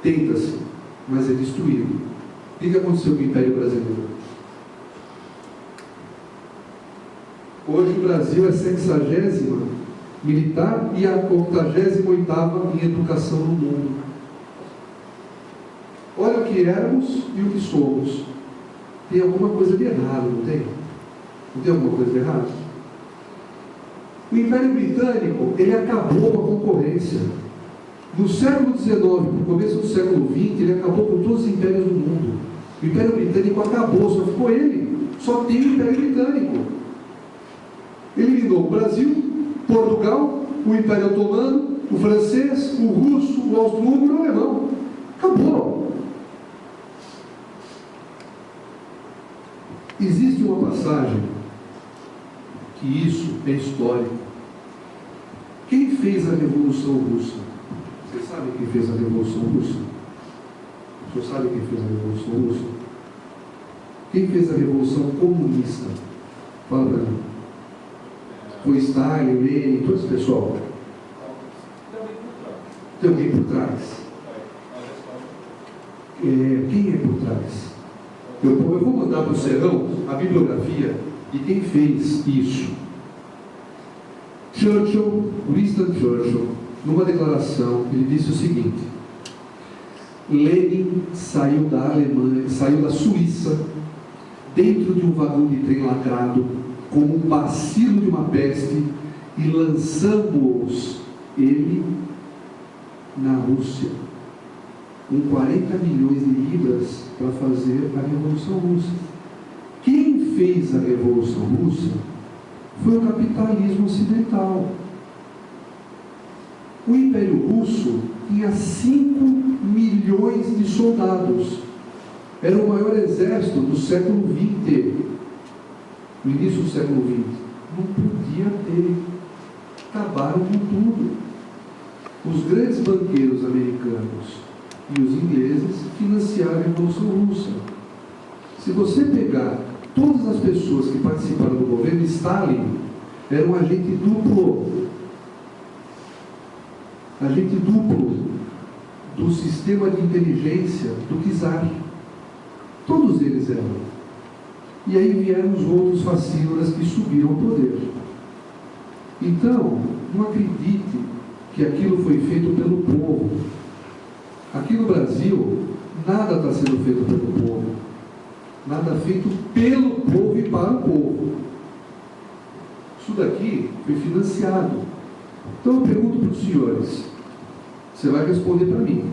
tenta-se, mas é destruído. O que aconteceu com o Império Brasileiro? Hoje o Brasil é 60ª militar e a 88ª em educação no mundo. Olha o que éramos e o que somos. Tem alguma coisa de errado, não tem? Não tem alguma coisa de errado? O Império Britânico, ele acabou com a concorrência. No século XIX, no começo do século XX, ele acabou com todos os impérios do mundo. O Império Britânico acabou, só ficou ele. Só tem o Império Britânico. Eliminou o Brasil, Portugal, o Império Otomano, o francês, o russo, o austro-húngaro e o alemão. Acabou. Existe uma passagem que isso é histórico. Quem fez a Revolução Russa? Vocês sabem quem fez a Revolução Russa? Vocês sabem quem fez a Revolução Russa? Quem fez a Revolução Comunista? Fala para mim. Foi Stalin, Lenin, todo esse pessoal. Tem alguém por trás. Quem é por trás? Eu vou mandar para o Serrão a bibliografia de quem fez isso. Winston Churchill, numa declaração, ele disse o seguinte: Lenin saiu da Alemanha, saiu da Suíça, dentro de um vagão de trem lacrado, como um bacilo de uma peste, e lançamos ele na Rússia, com 40 milhões de libras para fazer a Revolução Russa. Quem fez a Revolução Russa foi o capitalismo ocidental. O Império Russo tinha 5 milhões de soldados. Era o maior exército do século XX. No início do século XX, não podia ter. Acabaram com tudo. Os grandes banqueiros americanos e os ingleses financiaram a Revolução Russa. Se você pegar todas as pessoas que participaram do governo, Stalin era um agente duplo do sistema de inteligência do czar. Todos eles eram. E aí vieram os outros fascínoras que subiram ao poder. Então, não acredite que aquilo foi feito pelo povo. Aqui no Brasil, nada está sendo feito pelo povo. Nada feito pelo povo e para o povo. Isso daqui foi financiado. Então eu pergunto para os senhores, você vai responder para mim.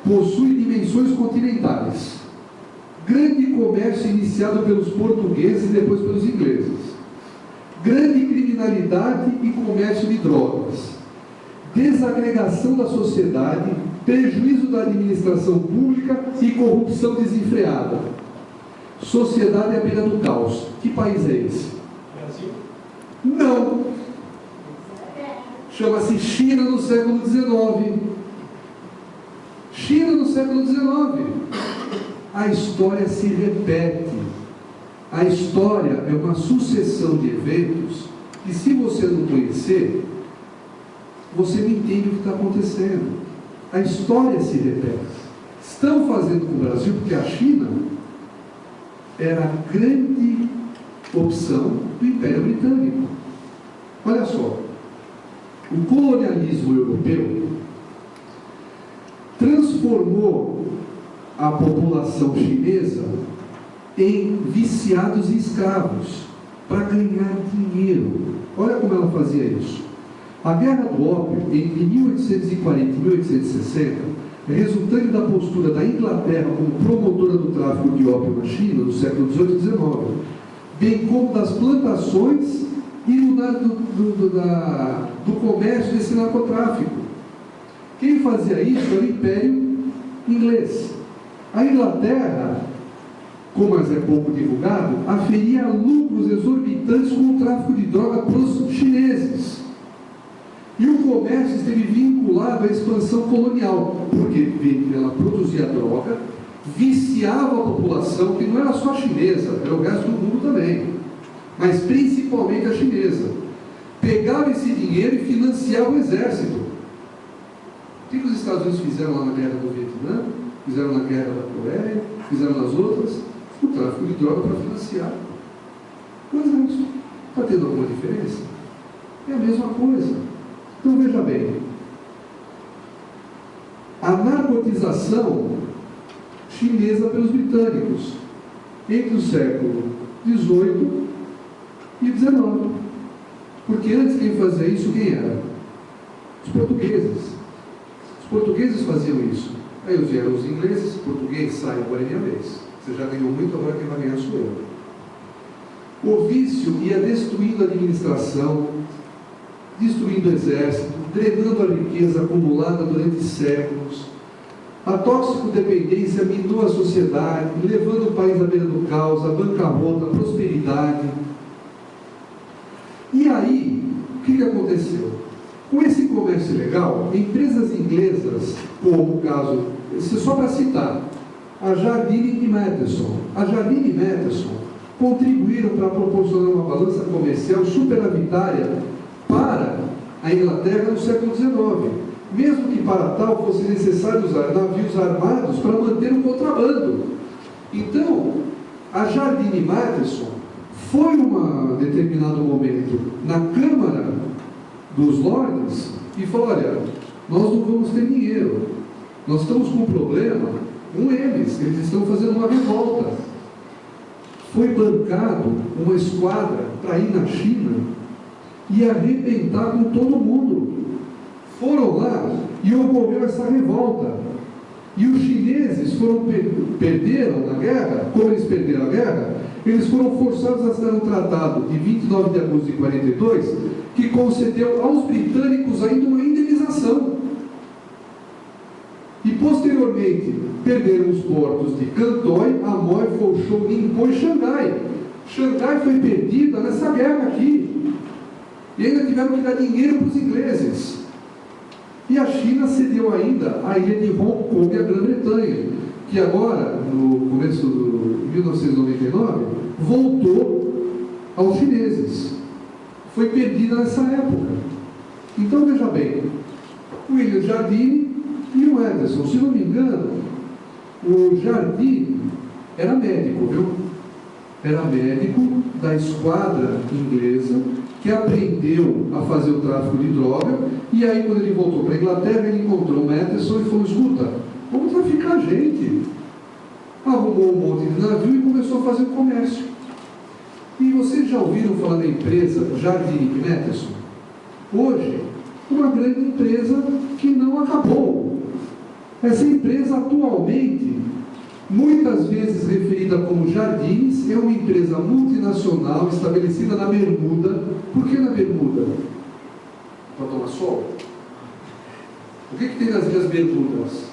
Possui dimensões continentais. Grande comércio iniciado pelos portugueses e depois pelos ingleses. Grande criminalidade e comércio de drogas. Desagregação da sociedade, prejuízo da administração pública e corrupção desenfreada. Sociedade à beira do caos. Que país é esse? Brasil? Não. Chama-se China no século XIX. China no século XIX. A história se repete. A história é uma sucessão de eventos que, se você não conhecer, você não entende o que está acontecendo. A história se repete. Estão fazendo com o Brasil porque a China era a grande opção do Império Britânico. Olha só. O colonialismo europeu transformou a população chinesa em viciados e escravos para ganhar dinheiro. Olha como ela fazia isso. A Guerra do Ópio, entre 1840 e 1860, resultante da postura da Inglaterra como promotora do tráfico de ópio na China, no século XVIII e XIX, bem como das plantações e do comércio desse narcotráfico. Quem fazia isso era o Império Inglês. A Inglaterra, como é pouco divulgado, aferia lucros exorbitantes com o tráfico de droga para os chineses. E o comércio esteve vinculado à expansão colonial, porque ela produzia droga, viciava a população, que não era só chinesa, era o resto do mundo também, mas principalmente a chinesa. Pegava esse dinheiro e financiava o exército. O que os Estados Unidos fizeram lá na guerra do Vietnã, fizeram na guerra da Coreia, fizeram nas outras? O tráfico de droga para financiar. Mas é isso. Está tendo alguma diferença? É a mesma coisa. Então veja bem, a narcotização chinesa pelos britânicos entre o século XVIII e XIX. Porque antes quem fazia isso, quem era? Os portugueses. Os portugueses faziam isso. Aí vieram os ingleses, português, sai, agora é minha vez. Você já ganhou muito, agora quem vai ganhar sou eu. O vício ia destruindo a administração, destruindo o exército, drenando a riqueza acumulada durante séculos. A toxicodependência minou a sociedade, levando o país à beira do caos, à bancarrota, à prosperidade. E aí, o que aconteceu? Com esse comércio ilegal, empresas inglesas, como o caso, isso é só para citar, a Jardine e Matheson. A Jardine e Matheson contribuíram para proporcionar uma balança comercial superavitária para a Inglaterra no século XIX, mesmo que para tal fosse necessário usar navios armados para manter o contrabando. Então, a Jardine e Matheson foi, em determinado momento, na Câmara dos Lordes e falou: olha, nós não vamos ter dinheiro, nós estamos com um problema com eles estão fazendo uma revolta. Foi bancado uma esquadra para ir na China e arrebentar com todo mundo. Foram lá e ocorreu essa revolta. E os chineses perderam na guerra. Como eles perderam a guerra, eles foram forçados a assinar um tratado de 29 de agosto de 42, que concedeu aos britânicos ainda uma indenização. E posteriormente perderam os portos de Cantói, Amoy, Fouchou, Ningbo e Xangai. Xangai foi perdida nessa guerra aqui. E ainda tiveram que dar dinheiro para os ingleses. E a China cedeu ainda a ilha de Hong Kong à Grã-Bretanha, que agora, no começo de 1999, voltou aos chineses. Foi perdida nessa época. Então veja bem, o William Jardine e o Ederson, se não me engano, o Jardine era médico, viu? Era médico da esquadra inglesa que aprendeu a fazer o tráfico de droga, e aí quando ele voltou para a Inglaterra, ele encontrou o Ederson e falou: escuta, vamos traficar gente. Arrumou um monte de navio e começou a fazer o comércio. E vocês já ouviram falar da empresa Jardine e Matheson? Hoje, uma grande empresa que não acabou. Essa empresa atualmente, muitas vezes referida como Jardines, é uma empresa multinacional estabelecida na Bermuda. Por que na Bermuda? Para tomar sol? O que tem nas Ilhas Bermudas?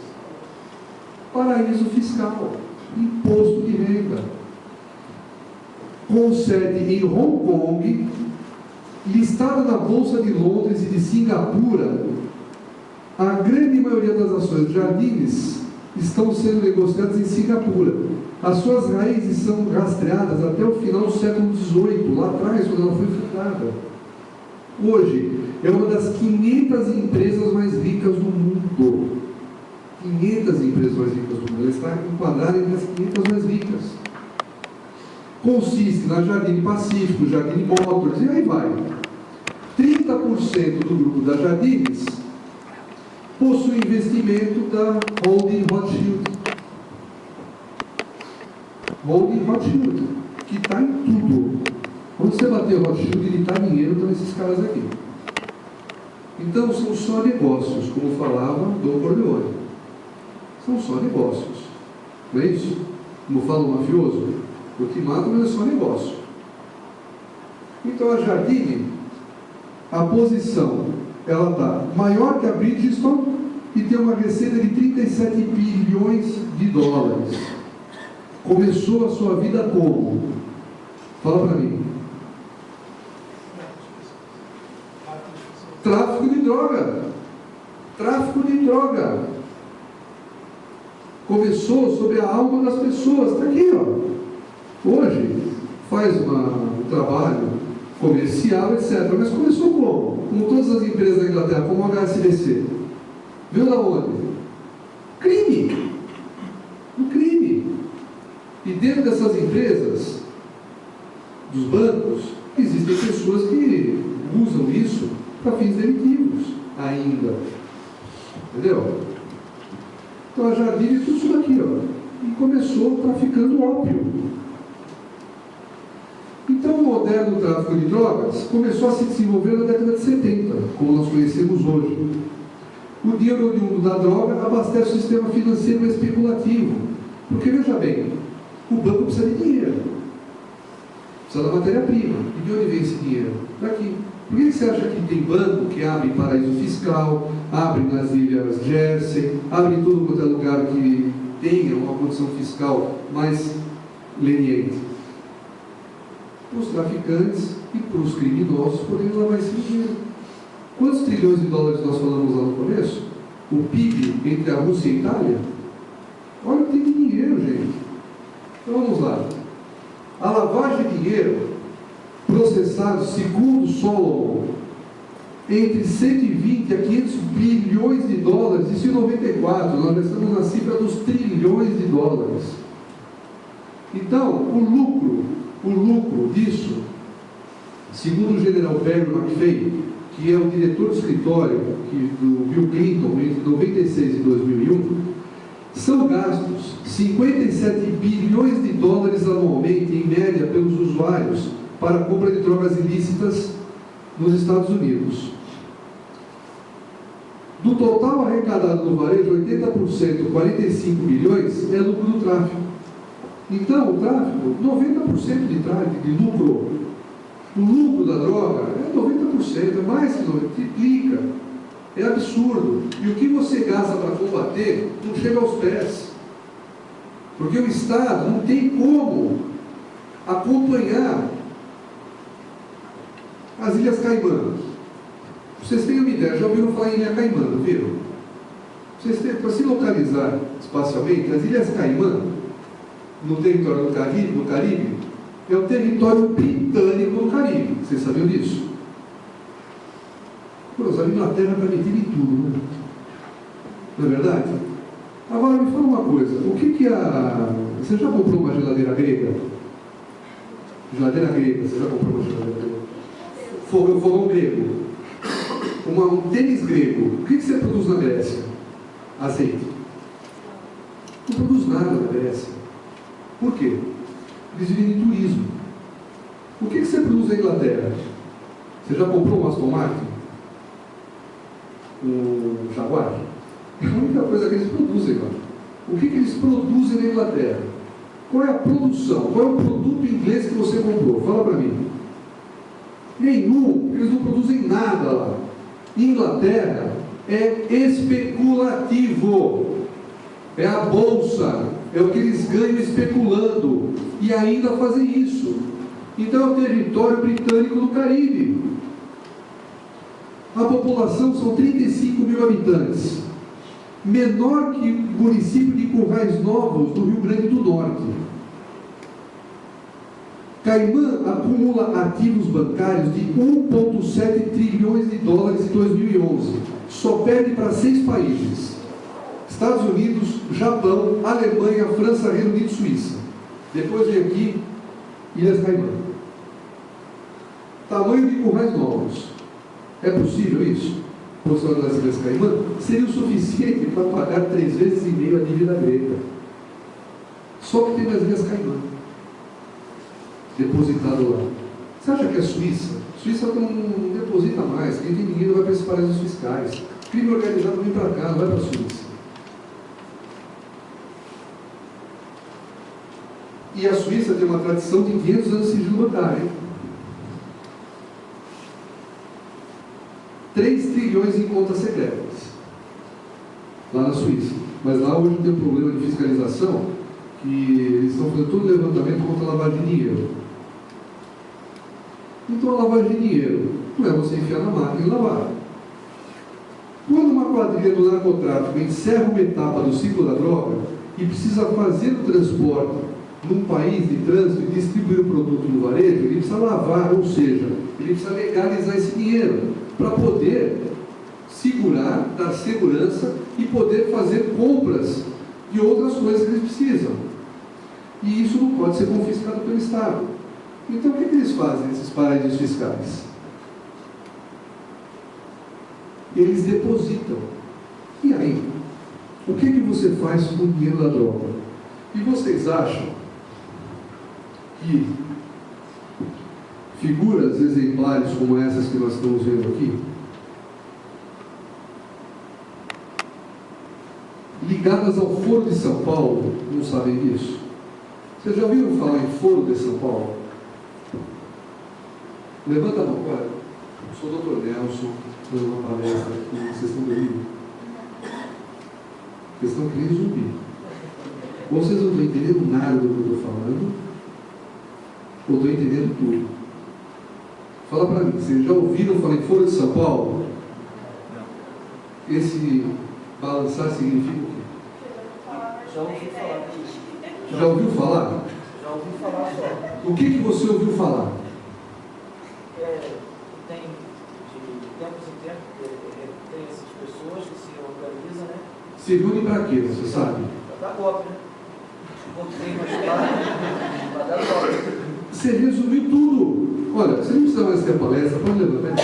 Paraíso fiscal, imposto de renda. Com sede em Hong Kong, listada na Bolsa de Londres e de Singapura, a grande maioria das ações Jardines estão sendo negociadas em Singapura. As suas raízes são rastreadas até o final do século XVIII, lá atrás, quando ela foi fundada. Hoje, é uma das 500 empresas mais ricas do mundo. 500 empresas mais ricas do mundo. Ela está enquadrada entre as 500 mais ricas. Consiste na Jardine Pacífico, Jardine Motors, e aí vai. 30% do grupo da Jardines possui investimento da Holding Rothschild. Holding Rothschild, que está em tudo. Quando você bater Rothschild, ele está dinheiro, estão esses caras aqui. Então, são só negócios, como falava Dom Corleone. São só negócios. Não é isso? Como fala o mafioso, o que mata não é só negócio. Então, a Jardine, a posição, ela está maior que a Bridgestone e tem uma receita de 37 bilhões de dólares. Começou a sua vida como? Fala para mim. Tráfico de droga. Tráfico de droga. Começou sobre a alma das pessoas. Está aqui, ó. Hoje faz um trabalho comercial, etc. Mas começou como? Como todas as empresas da Inglaterra, como o HSBC. Viu da onde? Crime. Um crime. E dentro dessas empresas, dos bancos, existem pessoas que usam isso para fins delitivos ainda. Entendeu? Então a Jardine é tudo isso daqui, ó. E começou traficando ópio. Então o moderno tráfico de drogas começou a se desenvolver na década de 70, como nós conhecemos hoje. O dinheiro oriundo da droga abastece o sistema financeiro especulativo. Porque, veja bem, o banco precisa de dinheiro. Precisa da matéria-prima. E de onde vem esse dinheiro? Daqui. Por que você acha que tem banco que abre em paraíso fiscal, abre nas ilhas Jersey, abre em todo quanto é lugar que tenha uma condição fiscal mais leniente? Para os traficantes e para os criminosos poderem lavar esse dinheiro. Quantos trilhões de dólares nós falamos lá no começo? O PIB entre a Rússia e a Itália? Olha o que tem de dinheiro, gente. Então vamos lá. A lavagem de dinheiro processado, segundo Solomon, entre 120 a 500 bilhões de dólares, isso em 94, nós já estamos na cifra dos trilhões de dólares. Então, o lucro disso, segundo o general Barry McFay, que é o diretor do escritório do Bill Clinton entre 96 e 2001, são gastos 57 bilhões de dólares anualmente, em média, pelos usuários para a compra de drogas ilícitas nos Estados Unidos. Do total arrecadado no varejo, 80%, 45 bilhões, é lucro do tráfico. Então, o tráfico, 90% de lucro. O lucro da droga é 90%, é mais que 90%, triplica. É absurdo. E o que você gasta para combater não chega aos pés. Porque o Estado não tem como acompanhar as Ilhas Caimã. Vocês têm uma ideia, já ouviram falar em Ilha Caimã, não viram? Para se localizar espacialmente, as Ilhas Caimã, no território do Caribe, é o território britânico do Caribe. Vocês sabiam disso? Pois, a Inglaterra está metida em tudo, né? Não é verdade? Agora, me fala uma coisa. O que Você já comprou uma geladeira grega? Geladeira grega, você já comprou uma geladeira grega? Fogão grego. Um tênis grego. O que você produz na Grécia? Azeite. Não produz nada na Grécia. Por quê? Eles vivem de turismo. O que você produz na Inglaterra? Você já comprou um Aston Martin? Um Jaguar? É a única coisa que eles produzem lá. O que eles produzem na Inglaterra? Qual é a produção? Qual é o produto inglês que você comprou? Fala para mim. Nenhum. Eles não produzem nada lá. Inglaterra é especulativo. É a bolsa. É o que eles ganham especulando. E ainda fazem isso. Então é o território britânico do Caribe. A população são 35 mil habitantes. Menor que o município de Currais Novos, do Rio Grande do Norte. Caimã acumula ativos bancários de 1,7 trilhões de dólares em 2011. Só perde para 6 países. Estados Unidos, Japão, Alemanha, França, Reino Unido e Suíça. Depois vem aqui, Ilhas Caimã. Tamanho de Currais Novos. É possível isso? Posição das Ilhas Caimã seria o suficiente para pagar 3 vezes e meio a dívida grega. Só que tem nas Ilhas Caimã depositado lá. Você acha que a Suíça? A Suíça não deposita mais. Quem tem dinheiro vai para esses paraísos fiscais. Crime organizado vem para cá, não vai para a Suíça. E a Suíça tem uma tradição de 500 anos de sigilo bancário. 3 trilhões em contas secretas lá na Suíça. Mas lá hoje tem um problema de fiscalização que eles estão fazendo todo o levantamento contra a lavagem de dinheiro. Então a lavagem de dinheiro não é você enfiar na máquina e lavar. Quando uma quadrilha do narcotráfico encerra uma etapa do ciclo da droga e precisa fazer o transporte num país de trânsito e distribuir o produto no varejo, ele precisa lavar, ou seja, ele precisa legalizar esse dinheiro para poder segurar, dar segurança e poder fazer compras de outras coisas que eles precisam. E isso não pode ser confiscado pelo Estado. Então o que eles fazem, esses paraísos fiscais? Eles depositam. E aí? O que você faz com o dinheiro da droga? E vocês acham que figuras exemplares como essas que nós estamos vendo aqui, ligadas ao Foro de São Paulo, não sabem disso? Vocês já ouviram falar em Foro de São Paulo? Levanta a mão, olha. Eu sou o Dr. Nelson, dando uma palestra aqui, vocês estão dormindo? Vocês estão querendo zumbi. Ou vocês não estão entendendo nada do que eu estou falando, ou estão entendendo tudo. Fala para mim, vocês já ouviram falar em Foro de São Paulo? Não. Esse balançar significa o quê? Já ouvi falar. Já ouviu falar? Já ouvi falar só. O que você ouviu falar? Tem, de tempos em tempos, tem essas pessoas que se organizam, né? Se reúne para quê, você sabe? Para dar golpe, né? Quando tem uma história, para dar golpe. Você resumiu tudo. Olha, você não precisa mais ter palestra, pode levantar.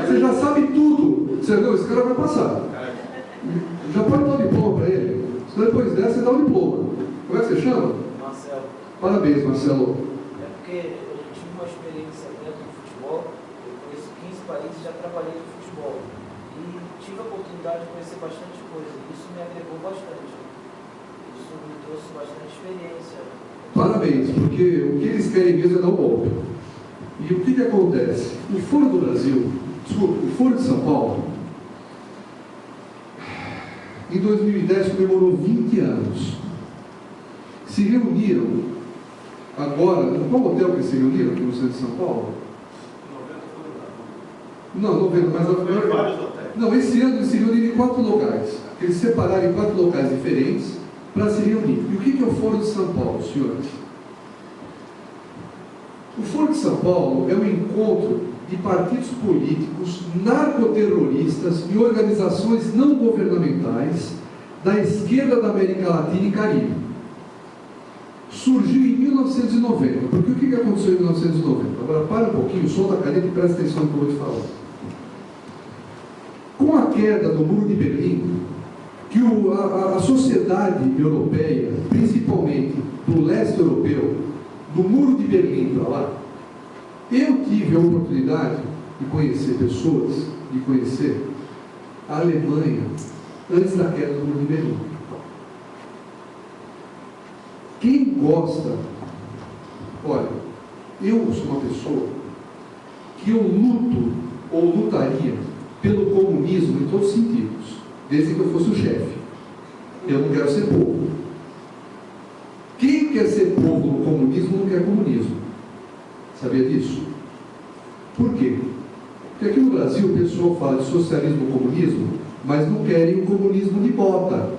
Você já sabe tudo. Você não, esse cara vai passar. Já pode dar o diploma para ele. Se depois dessa, você dá o diploma. Como é que você chama? Marcelo. Parabéns, Marcelo. É porque eu tive uma experiência dentro do futebol, eu conheço 15 países, já trabalhei no futebol. E tive a oportunidade de conhecer bastante coisa. Isso me agregou bastante. Isso me trouxe bastante experiência. Parabéns, porque o que eles querem mesmo é dar o golpe. E o que acontece? O Foro do Brasil, desculpa, o Foro de São Paulo, em 2010 comemorou 20 anos. Se reuniram agora, em qual hotel que eles se reuniram aqui no centro de São Paulo? 90, mas agora. Não, esse ano eles se reuniram em 4 locais. Eles separaram em 4 locais diferentes para se reunir. E o que é o Foro de São Paulo, senhores? O Foro de São Paulo é um encontro de partidos políticos, narcoterroristas e organizações não governamentais da esquerda da América Latina e Caribe. Surgiu em 1990. Porque o que aconteceu em 1990? Agora para um pouquinho, solta a caneta e presta atenção no que eu vou te falar. Com a queda do Muro de Berlim, que a sociedade europeia, principalmente do leste europeu, do Muro de Berlim para lá, eu tive a oportunidade de conhecer pessoas, de conhecer a Alemanha antes da queda do Muro de Berlim. Quem gosta, olha, eu sou uma pessoa que eu luto ou lutaria pelo comunismo em todos os sentidos, desde que eu fosse o chefe. Eu não quero ser povo. Quem quer ser povo no comunismo não quer comunismo. Sabia disso? Por quê? Porque aqui no Brasil o pessoal fala de socialismo e comunismo, mas não querem o comunismo de bota,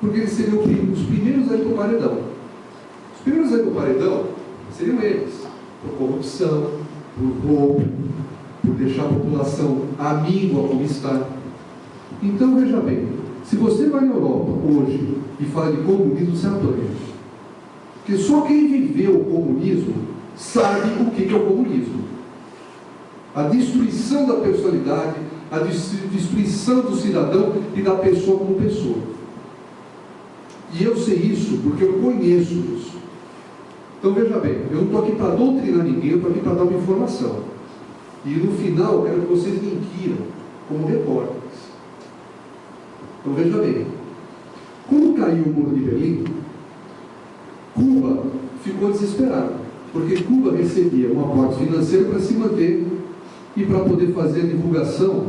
porque eles seriam os primeiros a ir para o paredão. Os primeiros a ir para o paredão seriam eles, por corrupção, por roubo, por deixar a população amíngua como está. Então veja bem, se você vai na Europa hoje e fala de comunismo, você apanha. Porque só quem viveu o comunismo sabe o que é o comunismo. A destruição da personalidade, a destruição do cidadão e da pessoa como pessoa. E eu sei isso porque eu conheço isso. Então veja bem, eu não estou aqui para doutrinar ninguém, eu estou aqui para dar uma informação. E no final eu quero que vocês me inquiram como repórteres. Então veja bem, quando caiu o Muro de Berlim, Cuba ficou desesperada, porque Cuba recebia um aporte financeiro para se manter e para poder fazer a divulgação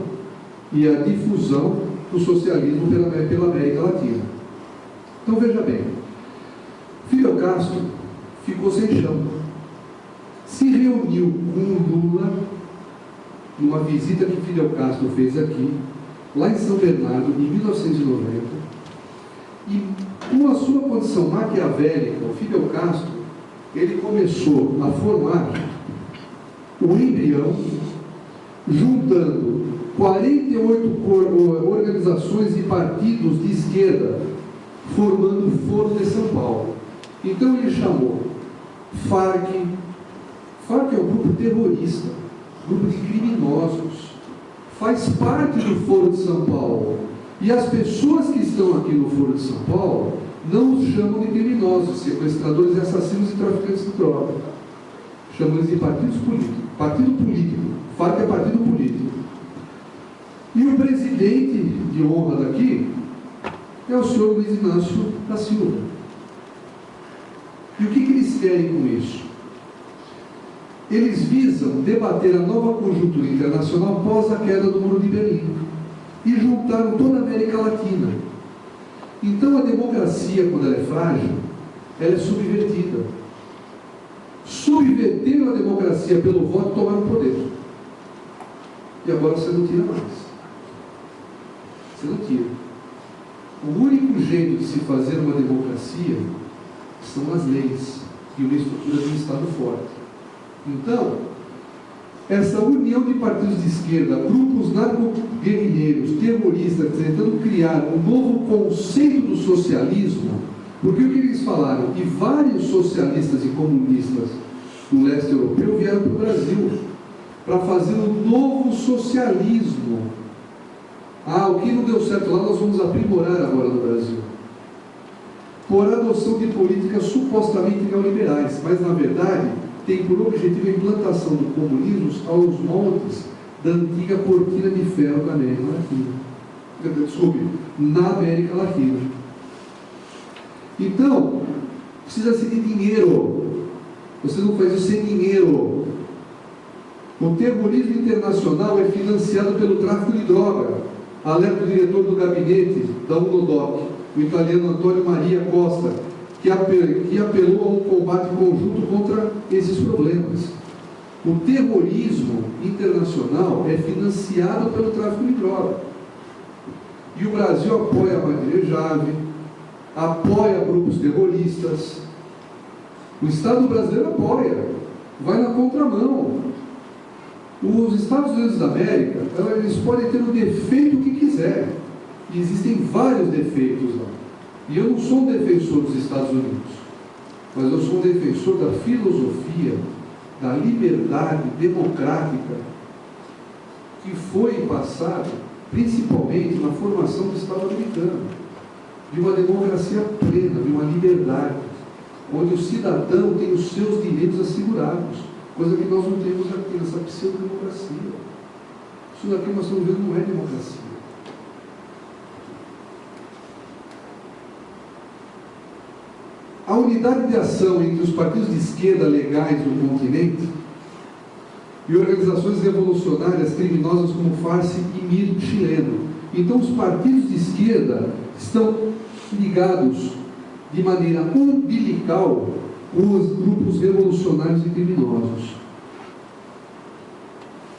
e a difusão do socialismo pela América Latina. Então veja bem, Fidel Castro ficou sem chão, se reuniu com o Lula numa visita que Fidel Castro fez aqui, lá em São Bernardo, em 1990, e com a sua condição maquiavélica, o Fidel Castro, ele começou a formar o embrião, juntando 48 organizações e partidos de esquerda, formando o Foro de São Paulo. Então ele chamou FARC. FARC é um grupo terrorista, grupo de criminosos, faz parte do Foro de São Paulo. E as pessoas que estão aqui no Foro de São Paulo não os chamam de criminosos, sequestradores, assassinos e traficantes de droga. Chamam eles de partidos políticos. Partido político. FARC é partido político. E o presidente de honra daqui é o senhor Luiz Inácio da Silva. E o que eles querem com isso? Eles visam debater a nova conjuntura internacional após a queda do Muro de Berlim e juntaram toda a América Latina. Então a democracia, quando ela é frágil, ela é subvertida. Subverteram a democracia pelo voto, tomaram o poder. E agora você não tira mais. Você não tira. O único jeito de se fazer uma democracia são as leis e uma estrutura de um Estado forte. Então, essa união de partidos de esquerda, grupos narco-guerrilheiros, terroristas, tentando criar um novo conceito do socialismo, porque o que eles falaram? Que vários socialistas e comunistas do leste europeu vieram para o Brasil para fazer um novo socialismo. O que não deu certo lá, nós vamos aprimorar agora no Brasil. Por adoção de políticas supostamente neoliberais, mas na verdade tem por objetivo a implantação do comunismo aos moldes da antiga cortina de ferro da América Latina. Desculpe, na América Latina. Então, precisa-se de dinheiro. Você não faz isso sem dinheiro. O terrorismo internacional é financiado pelo tráfico de droga. Alerta o diretor do gabinete da UNODOC, o italiano Antônio Maria Costa, que apelou a um combate conjunto contra esses problemas. O terrorismo internacional é financiado pelo tráfico de droga. E o Brasil apoia a Madre-Jave, apoia grupos terroristas. O Estado brasileiro apoia, vai na contramão. Os Estados Unidos da América, eles podem ter o defeito que quiser. E existem vários defeitos lá. E eu não sou um defensor dos Estados Unidos, mas eu sou um defensor da filosofia, da liberdade democrática que foi passada principalmente na formação do Estado americano, de uma democracia plena, de uma liberdade, onde o cidadão tem os seus direitos assegurados, coisa que nós não temos aqui nessa pseudo-democracia. Isso daqui nós estamos vendo não é democracia. A unidade de ação entre os partidos de esquerda legais do continente e organizações revolucionárias criminosas como FARC e MIR chileno. Então, os partidos de esquerda estão ligados de maneira umbilical com os grupos revolucionários e criminosos.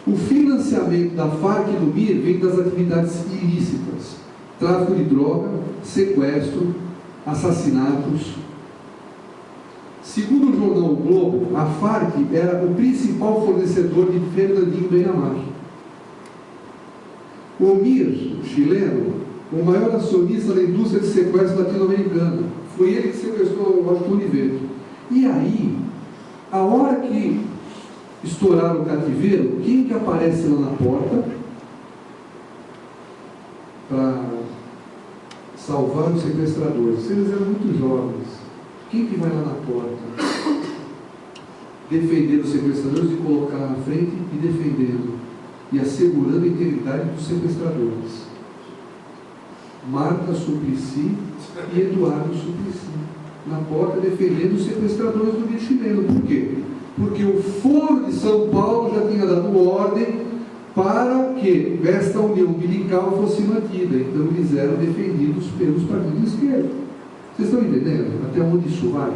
O financiamento da FARC e do MIR vem das atividades ilícitas: tráfico de droga, sequestro, assassinatos. Segundo o jornal O Globo, a FARC era o principal fornecedor de Fernandinho Beiramar. O MIR, chileno, o maior acionista da indústria de sequestro latino-americana. Foi ele que sequestrou o Washington Oliveto. E aí, a hora que estouraram o cativeiro, quem que aparece lá na porta para salvar os sequestradores? Eles eram muito jovens. Quem que vai lá na porta defender os sequestradores e colocar na frente e defendendo e assegurando a integridade dos sequestradores? Marta Suplicy e Eduardo Suplicy na porta defendendo os sequestradores do Rio chileno. Por quê? Porque o Foro de São Paulo já tinha dado ordem para que esta união umbilical fosse mantida. Então eles eram defendidos pelos partidos de esquerda. Vocês estão entendendo até onde isso vai?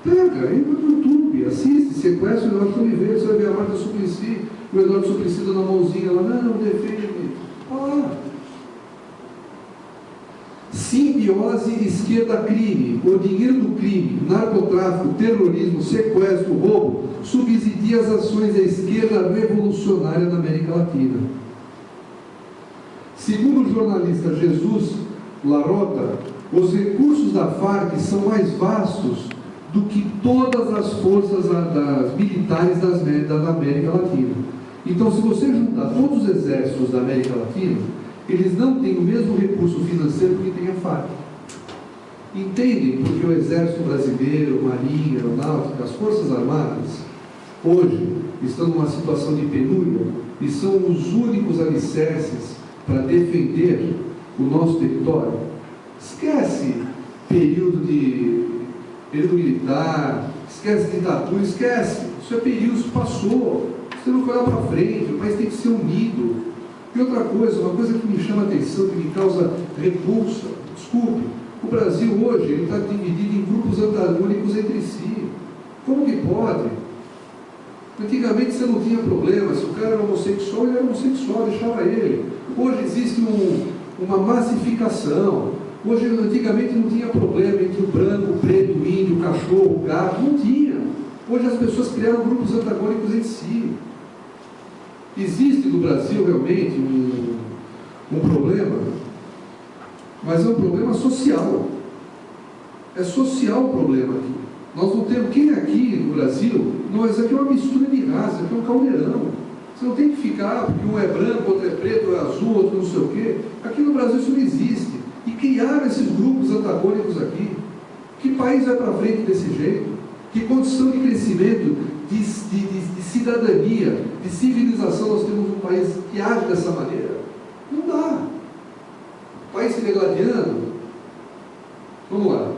Pega, entra no YouTube, assiste, sequestra o Eduardo Oliveira, você vai ver a Marta Suplicy, o Eduardo Suplicy dando a mãozinha lá, não, defende. Olha lá. Simbiose esquerda-crime, o dinheiro do crime, narcotráfico, terrorismo, sequestro, roubo, subsidia as ações da esquerda revolucionária na América Latina. Segundo o jornalista Jesus Larrota, os recursos da Farc são mais vastos do que todas as forças militares da América Latina. Então, se você juntar todos os exércitos da América Latina, eles não têm o mesmo recurso financeiro que tem a Farc. Entendem porque o Exército Brasileiro, Marinha, Aeronáutica, as Forças Armadas, hoje estão numa situação de penúria e são os únicos alicerces para defender o nosso território? Esquece período militar, esquece ditadura, esquece. Isso é período, isso passou. Você não vai olhar para frente, o país tem que ser unido. E outra coisa, uma coisa que me chama a atenção, que me causa repulsa, desculpe, o Brasil hoje está dividido em grupos antagônicos entre si. Como que pode? Antigamente você não tinha problema, se o cara era homossexual, ele era homossexual, deixava ele. Hoje existe uma massificação. Hoje, antigamente não tinha problema entre o branco, o preto, o índio, o cachorro, o gato, não tinha. Hoje as pessoas criaram grupos antagônicos entre si. Existe no Brasil realmente um problema, mas é um problema social. É social o problema aqui. Nós não temos, quem aqui no Brasil, isso aqui é uma mistura de raça, isso aqui é um caldeirão. Você não tem que ficar, porque um é branco, outro é preto, outro é azul, outro não sei o quê. Aqui no Brasil isso não existe. E criaram esses grupos antagônicos aqui. Que país vai para frente desse jeito? Que condição de crescimento, de cidadania, de civilização nós temos um país que age dessa maneira? Não dá. O país se degladiando. Vamos lá.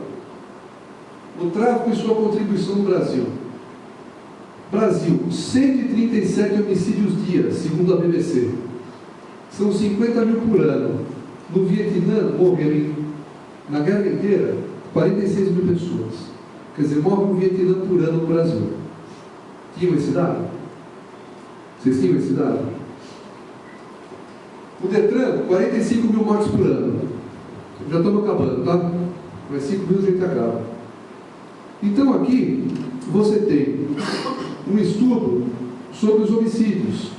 O tráfico e sua contribuição no Brasil. Brasil, 137 homicídios dia, segundo a BBC. São 50 mil por ano. No Vietnã, morreram na guerra inteira 46 mil pessoas. Quer dizer, morre um Vietnã por ano no Brasil. Tinham esse dado? Vocês tinham esse dado? O Detran, 45 mil mortes por ano. Já estamos acabando, tá? Mais 5 mil a gente acaba. Então aqui, você tem um estudo sobre os homicídios.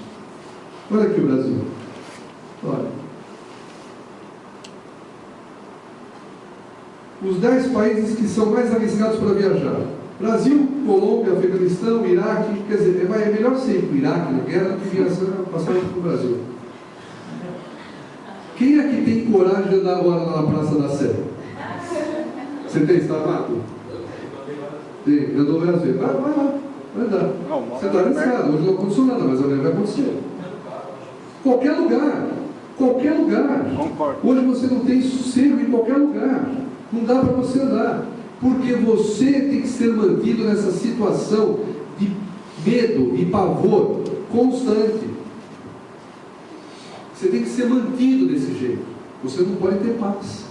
Olha aqui o Brasil. Olha. Os 10 países que são mais arriscados para viajar. Brasil, Colômbia, Afeganistão, Iraque. Quer dizer, é melhor ser ir para o Iraque na guerra do que passar para o Brasil. Quem aqui tem coragem de andar agora na Praça da Sé? Você tem estado? Tem, andou várias vezes. Vai lá, vai andar. Você está arriscado, hoje não aconteceu nada, mas amanhã vai acontecer. Qualquer lugar. Qualquer lugar. Hoje você não tem sossego em qualquer lugar. Não dá para você andar, porque você tem que ser mantido nessa situação de medo e pavor constante. Você tem que ser mantido desse jeito. Você não pode ter paz.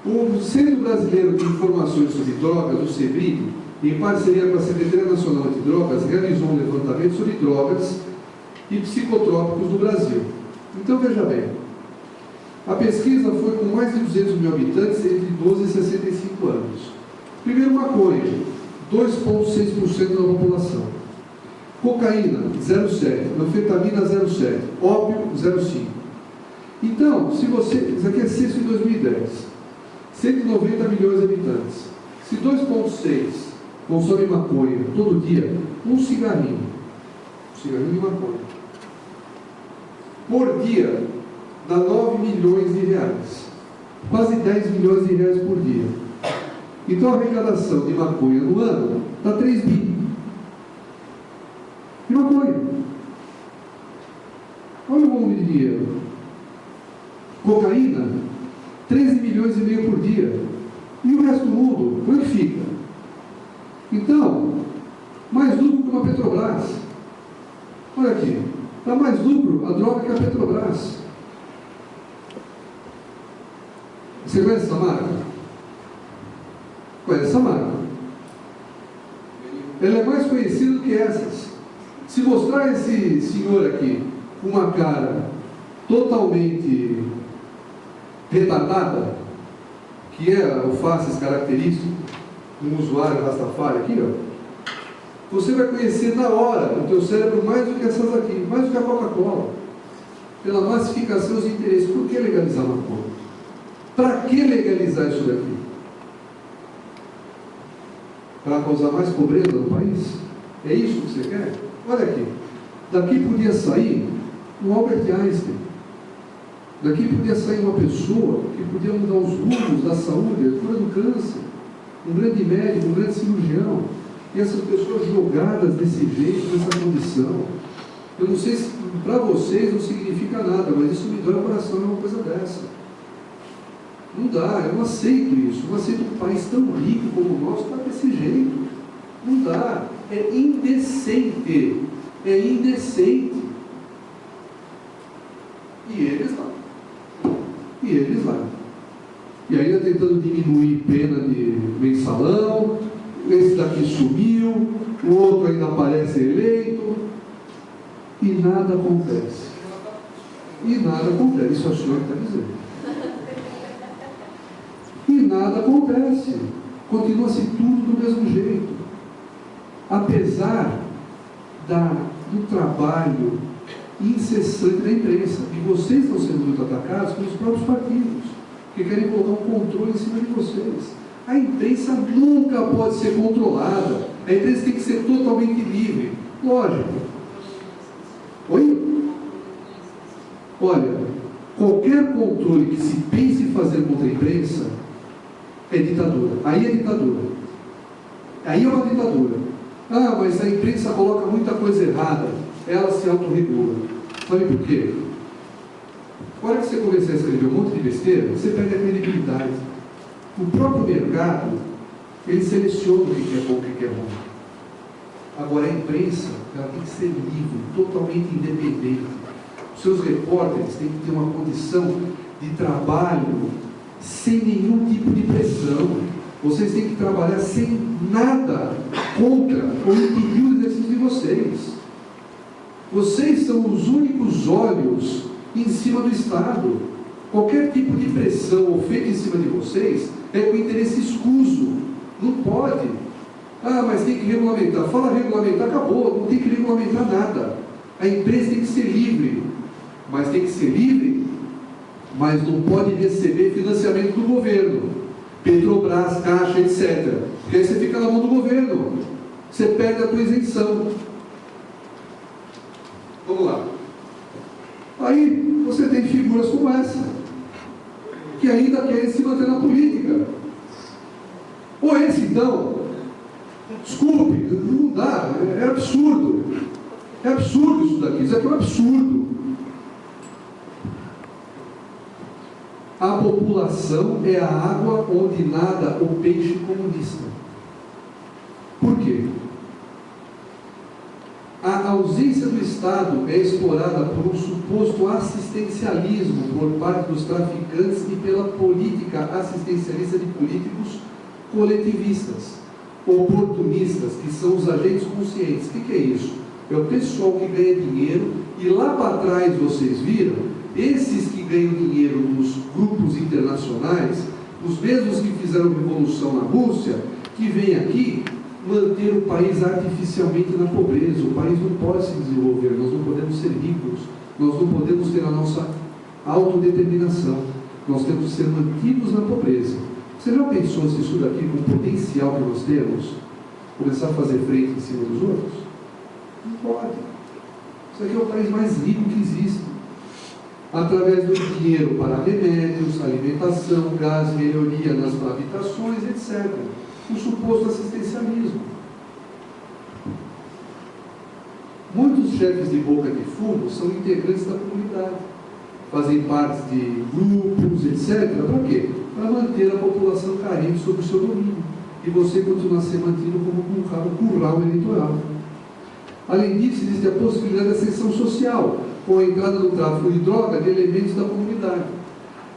O Centro Brasileiro de Informações sobre Drogas, o CEBRIG, em parceria com a Secretaria Nacional Antidrogas, realizou um levantamento sobre drogas e psicotrópicos no Brasil. Então veja bem. A pesquisa foi com mais de 200 mil habitantes entre 12 e 65 anos. Primeiro, maconha, 2,6% da população. Cocaína, 0,7%. Anfetamina, 0,7%. Ópio, 0,5%. Então, se você... Isso aqui é censo de 2010. 190 milhões de habitantes. Se 2,6% consome maconha todo dia, um cigarrinho de maconha, por dia, dá 9 milhões de reais. Quase 10 milhões de reais por dia. Então a arrecadação de maconha no ano dá 3 bi. De maconha. Olha o volume de dinheiro. Cocaína, 13 milhões e meio por dia. E o resto do mundo, como é que fica? Então, mais lucro que uma Petrobras. Olha aqui, dá mais lucro a droga que a Petrobras. Você conhece essa marca? Conhece essa marca? Ela é mais conhecida do que essas. Se mostrar esse senhor aqui com uma cara totalmente retardada, que é o faces característico de um usuário Rastafari aqui, ó, você vai conhecer na hora o teu cérebro mais do que essas aqui, mais do que a Coca-Cola, pela massificação dos interesses. Por que legalizar maconha? Para que legalizar isso daqui? Para causar mais pobreza no país? É isso que você quer? Olha aqui, daqui podia sair um Albert Einstein, daqui podia sair uma pessoa que podia mudar os rumos da saúde, a cura do câncer, um grande médico, um grande cirurgião, e essas pessoas jogadas desse jeito, nessa condição. Eu não sei se para vocês não significa nada, mas isso me dói o coração, é uma coisa dessa. Não dá, eu não aceito isso, eu não aceito um país tão rico como o nosso estar desse jeito. Não dá, é indecente, é indecente. E eles lá. E ainda tentando diminuir pena de mensalão, esse daqui sumiu, o outro ainda aparece eleito, e nada acontece. Isso é o senhor que está dizendo. E nada acontece. Continua-se tudo do mesmo jeito. Apesar do trabalho incessante da imprensa. E vocês estão sendo muito atacados pelos próprios partidos, que querem colocar um controle em cima de vocês. A imprensa nunca pode ser controlada. A imprensa tem que ser totalmente livre. Lógico. Oi? Olha, qualquer controle que se pense em fazer contra a imprensa é ditadura. Aí é ditadura. Aí é uma ditadura. Ah, mas a imprensa coloca muita coisa errada. Ela se autorregula. Sabe por quê? A hora que você começar a escrever um monte de besteira, você perde a credibilidade. O próprio mercado, ele seleciona o que é bom e o que é ruim. Agora, a imprensa, ela tem que ser livre, totalmente independente. Os seus repórteres têm que ter uma condição de trabalho sem nenhum tipo de pressão. Vocês têm que trabalhar sem nada contra ou impedir o exercício de vocês. Vocês são os únicos olhos em cima do Estado. Qualquer tipo de pressão ou feito em cima de vocês é com interesse escuso. Não pode. Ah, mas tem que regulamentar. Fala regulamentar, acabou. Não tem que regulamentar nada. A empresa tem que ser livre. Mas tem que ser livre, mas não pode receber financiamento do governo. Petrobras, Caixa, etc. Porque aí você fica na mão do governo. Você perde a tua isenção. Vamos lá. Aí você tem figuras como essa, que ainda querem se manter na política. Ou esse então, desculpe, não dá, é absurdo. É absurdo isso daqui, isso aqui é um absurdo. A população é a água onde nada o peixe comunista. Por quê? A ausência do Estado é explorada por um suposto assistencialismo por parte dos traficantes e pela política assistencialista de políticos coletivistas, oportunistas, que são os agentes conscientes. O que é isso? É o pessoal que ganha dinheiro, e lá para trás vocês viram, esses que ganham dinheiro nos grupos internacionais, os mesmos que fizeram revolução na Rússia, que vêm aqui manter o país artificialmente na pobreza. O país não pode se desenvolver, nós não podemos ser ricos, nós não podemos ter a nossa autodeterminação, nós temos que ser mantidos na pobreza. Você já pensou se isso daqui, com o potencial que nós temos, começar a fazer frente em cima dos outros? Não pode. Isso aqui é o país mais rico que existe. Através do dinheiro para remédios, alimentação, gás, melhoria nas habitações, etc. O suposto assistencialismo. Muitos chefes de boca de fumo são integrantes da comunidade. Fazem parte de grupos, etc. Para quê? Para manter a população carente sob o seu domínio. E você continuar sendo mantido como um curral eleitoral. Além disso, existe a possibilidade de ascensão social, com a entrada no tráfico de droga de elementos da comunidade.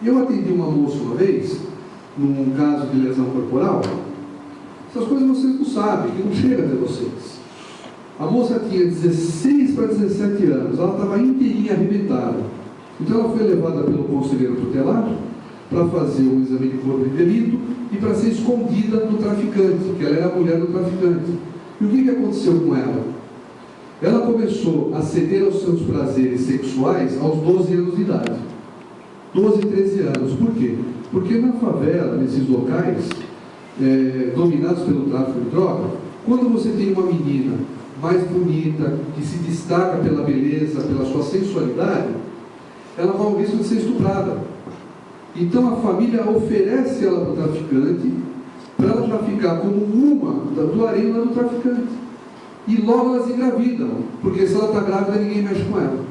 Eu atendi uma moça uma vez, num caso de lesão corporal. Essas coisas vocês não sabem, que não chega até vocês. A moça tinha 16 para 17 anos, ela estava inteirinha arrebentada. Então ela foi levada pelo conselheiro tutelar para fazer um exame de corpo de delito e para ser escondida do traficante, que ela era a mulher do traficante. E o que aconteceu com ela? Ela começou a ceder aos seus prazeres sexuais aos 12 anos de idade. 12, 13 anos. Por quê? Porque na favela, nesses locais, dominados pelo tráfico de droga, quando você tem uma menina mais bonita, que se destaca pela beleza, pela sua sensualidade, ela corre o risco de ser estuprada. Então a família oferece ela para o traficante, para ela já ficar como uma do harém lá do traficante. E logo elas engravidam, porque se ela está grávida, ninguém mexe com ela.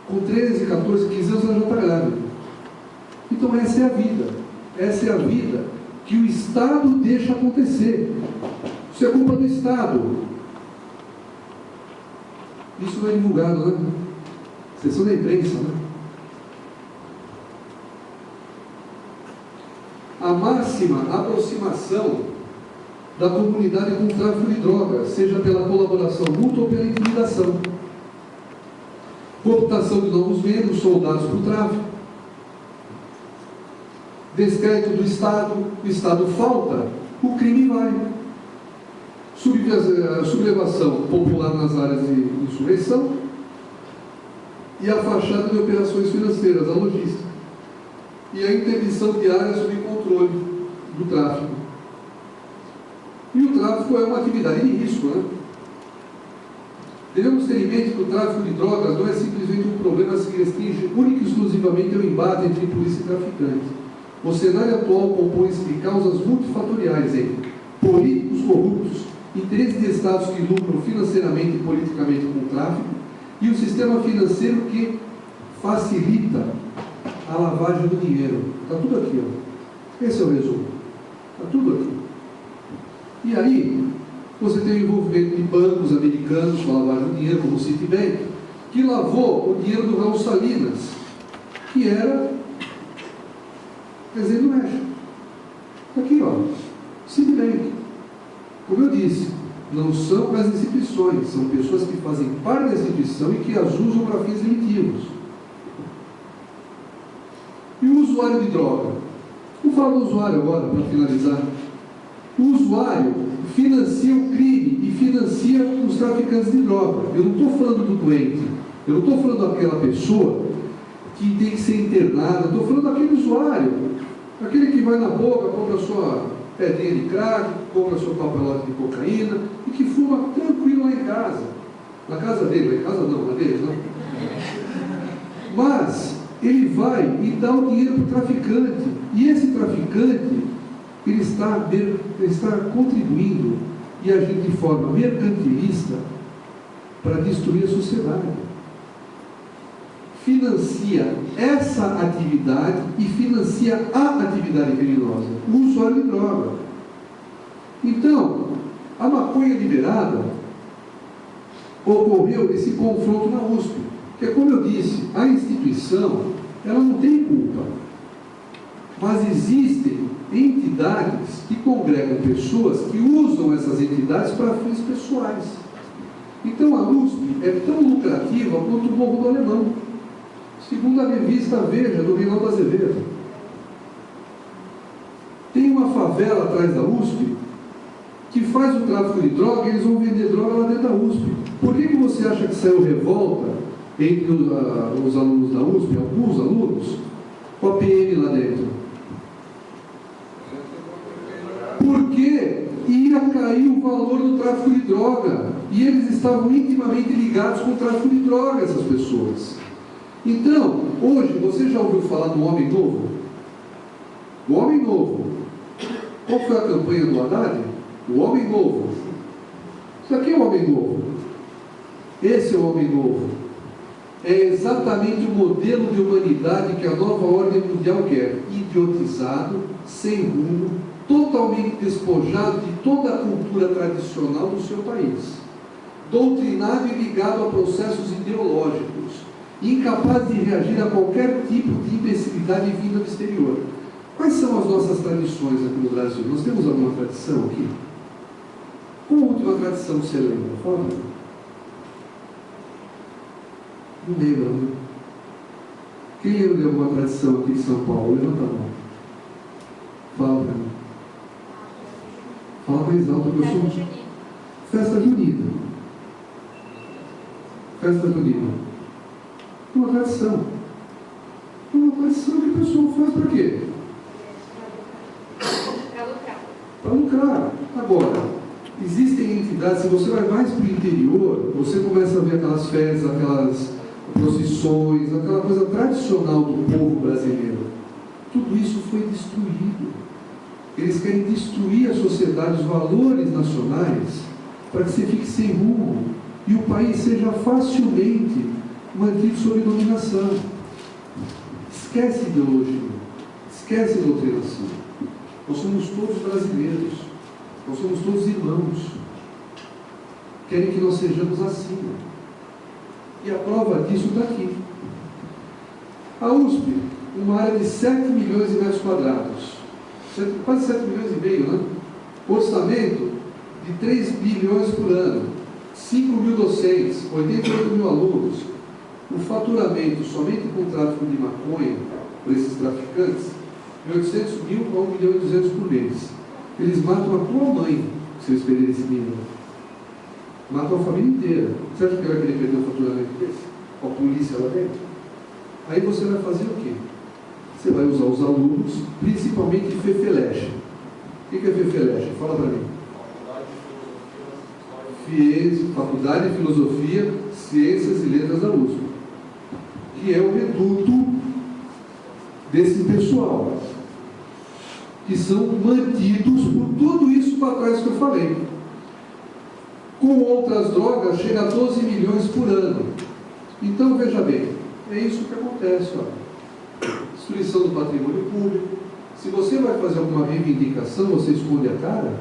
Com 13, 14, 15 anos ela já está grávida. Então essa é a vida. Essa é a vida que o Estado deixa acontecer. Isso é culpa do Estado. Isso não é divulgado, né? Sessão da imprensa, né? A máxima aproximação da comunidade com o tráfico de drogas, seja pela colaboração mútua ou pela intimidação. Cooptação de novos membros, soldados para o tráfico. Descrédito do Estado, o Estado falta, o crime vai. Sublevação popular nas áreas de insurreição e a fachada de operações financeiras, a logística. E a interdição de áreas sob controle do tráfico. E o tráfico é uma atividade de risco, né? Devemos ter em mente que o tráfico de drogas não é simplesmente um problema que se restringe única e exclusivamente ao embate entre polícia e traficante. O cenário atual compõe-se de causas multifatoriais em políticos corruptos, interesses de estados que lucram financeiramente e politicamente com o tráfico e o sistema financeiro que facilita a lavagem do dinheiro. Está tudo aqui, ó. Esse é o resumo. Está tudo aqui. E aí, você tem o envolvimento de bancos americanos com a lavagem do dinheiro, como o Citibank, que lavou o dinheiro do Raul Salinas, que era presidente do México. Aqui, ó, Citibank. Como eu disse, não são as instituições, são pessoas que fazem parte da instituição e que as usam para fins delictivos. E o usuário de droga? Vou falar do usuário agora, para finalizar. O usuário financia o crime e financia os traficantes de droga. Eu não estou falando do doente, eu não estou falando daquela pessoa que tem que ser internada, eu estou falando daquele usuário, aquele que vai na boca, compra sua pedrinha de crack, compra sua papelote de cocaína e que fuma tranquilo lá em casa. Na casa dele, lá em casa não, na dele não. Mas ele vai e dá o dinheiro para o traficante. E esse traficante, ele está contribuindo e agindo de forma mercantilista para destruir a sociedade. Financia essa atividade e financia a atividade criminosa, o usuário de droga. Então, a maconha liberada ocorreu esse confronto na USP, que é como eu disse, a instituição, ela não tem culpa, mas existem entidades que congregam pessoas que usam essas entidades para fins pessoais. Então a USP é tão lucrativa quanto o Morro do Alemão, segundo a revista Veja, do Reinaldo Azevedo. Tem uma favela atrás da USP que faz o tráfico de droga e eles vão vender droga lá dentro da USP. Por que você acha que saiu revolta entre os alunos da USP, alguns alunos, com a PM lá dentro? Porque tráfico de droga. E eles estavam intimamente ligados com o tráfico de droga, essas pessoas. Então, hoje, você já ouviu falar do Homem Novo? O Homem Novo. Qual foi a campanha do Haddad? O Homem Novo. Isso aqui é o Homem Novo. Esse é o Homem Novo. É exatamente o modelo de humanidade que a nova ordem mundial quer. Idiotizado, sem rumo, totalmente despojado de toda a cultura tradicional do seu país. Doutrinado e ligado a processos ideológicos. Incapaz de reagir a qualquer tipo de imbecilidade vinda do exterior. Quais são as nossas tradições aqui no Brasil? Nós temos alguma tradição aqui? Qual a última tradição que você lembra? Fala. Não lembra, né? Quem lembra de alguma tradição aqui de São Paulo? Levanta a mão. Fala para mim. Fala mais alto, porque eu sou... Festa junina. Festa junina. Uma tradição. Uma tradição que o pessoal faz para quê? Para lucrar. Agora, existem entidades, se você vai mais para o interior, você começa a ver aquelas festas, aquelas procissões, aquela coisa tradicional do povo brasileiro. Tudo isso foi destruído. Eles querem destruir a sociedade, os valores nacionais, para que você fique sem rumo e o país seja facilmente mantido sob dominação. Esquece ideologia, esquece doutrinação. Nós somos todos brasileiros, nós somos todos irmãos. Querem que nós sejamos assim. E a prova disso está aqui. A USP, uma área de 7 milhões de metros quadrados, quase 7 milhões e meio, né? Orçamento de 3 bilhões por ano, 5 mil docentes, 88 mil alunos. O faturamento somente com o tráfico de maconha, por esses traficantes, de 800 mil a 1 milhão e 200 por mês. Eles matam a tua mãe, se eles perderem esse dinheiro. Matam a família inteira. Você acha que vai querer perder um faturamento desse? Com a polícia lá dentro? Aí você vai fazer o quê? Você vai usar os alunos, principalmente Fefeleche. O que é Fefeleche? Fala para mim. Faculdade de Filosofia, Ciências e Letras da USP, que é o reduto desse pessoal, que são mantidos por tudo isso para trás que eu falei. Com outras drogas, chega a 12 milhões por ano. Então, veja bem, é isso que acontece. Ó. Destruição do patrimônio público. Se você vai fazer alguma reivindicação, você esconde a cara,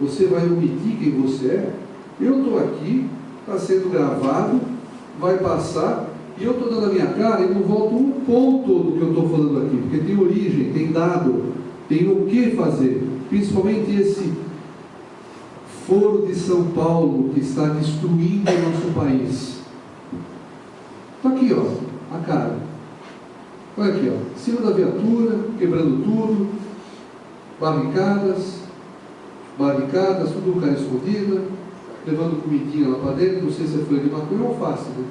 você vai omitir quem você é. Eu estou aqui, está sendo gravado, vai passar, e eu estou dando a minha cara e não volto um ponto do que eu estou falando aqui, porque tem origem, tem dado, tem o que fazer. Principalmente esse Foro de São Paulo que está destruindo o nosso país. Está aqui, ó, a cara. Olha aqui, ó, em cima da viatura, quebrando tudo, barricadas, tudo cara escondida, levando comidinha lá para dentro, não sei se é folha de maconha ou alface, né?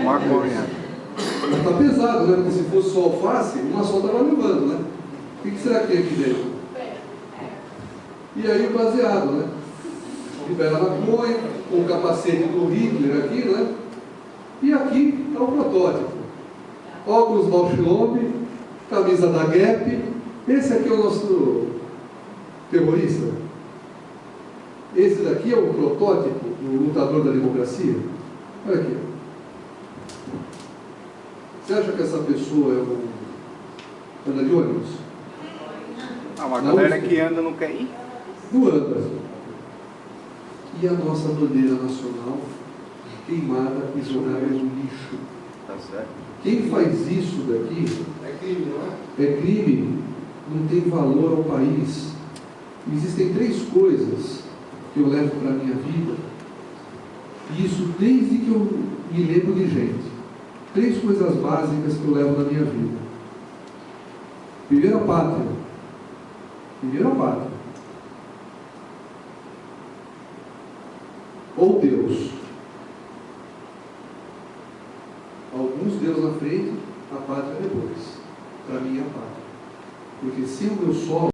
Maconha. Mas está pesado, né? Porque se fosse só alface, uma só estava levando, né? O que será que tem aqui dentro? E aí o baseado, né? Libera a maconha, com o capacete do Hitler aqui, né? E aqui está o protótipo. Óculos Bauschlombe, camisa da Gap. Esse aqui é o nosso terrorista. Esse daqui é o protótipo do lutador da democracia. Olha aqui. Você acha que essa pessoa é um... anda de ônibus? Ah, uma galera que anda não quer ir? Não anda. E a nossa bandeira nacional queimada e jogada no lixo. Tá certo. Quem faz isso daqui... É crime, não é? É crime, não tem valor ao país. Existem 3 coisas que eu levo para a minha vida, e isso desde que eu me lembro de gente. 3 coisas básicas que eu levo na minha vida. Primeiro, a pátria. Primeiro, a pátria. Ou Deus. Alguns Deus na frente, a pátria depois. Para mim é a pátria. Porque se o meu solo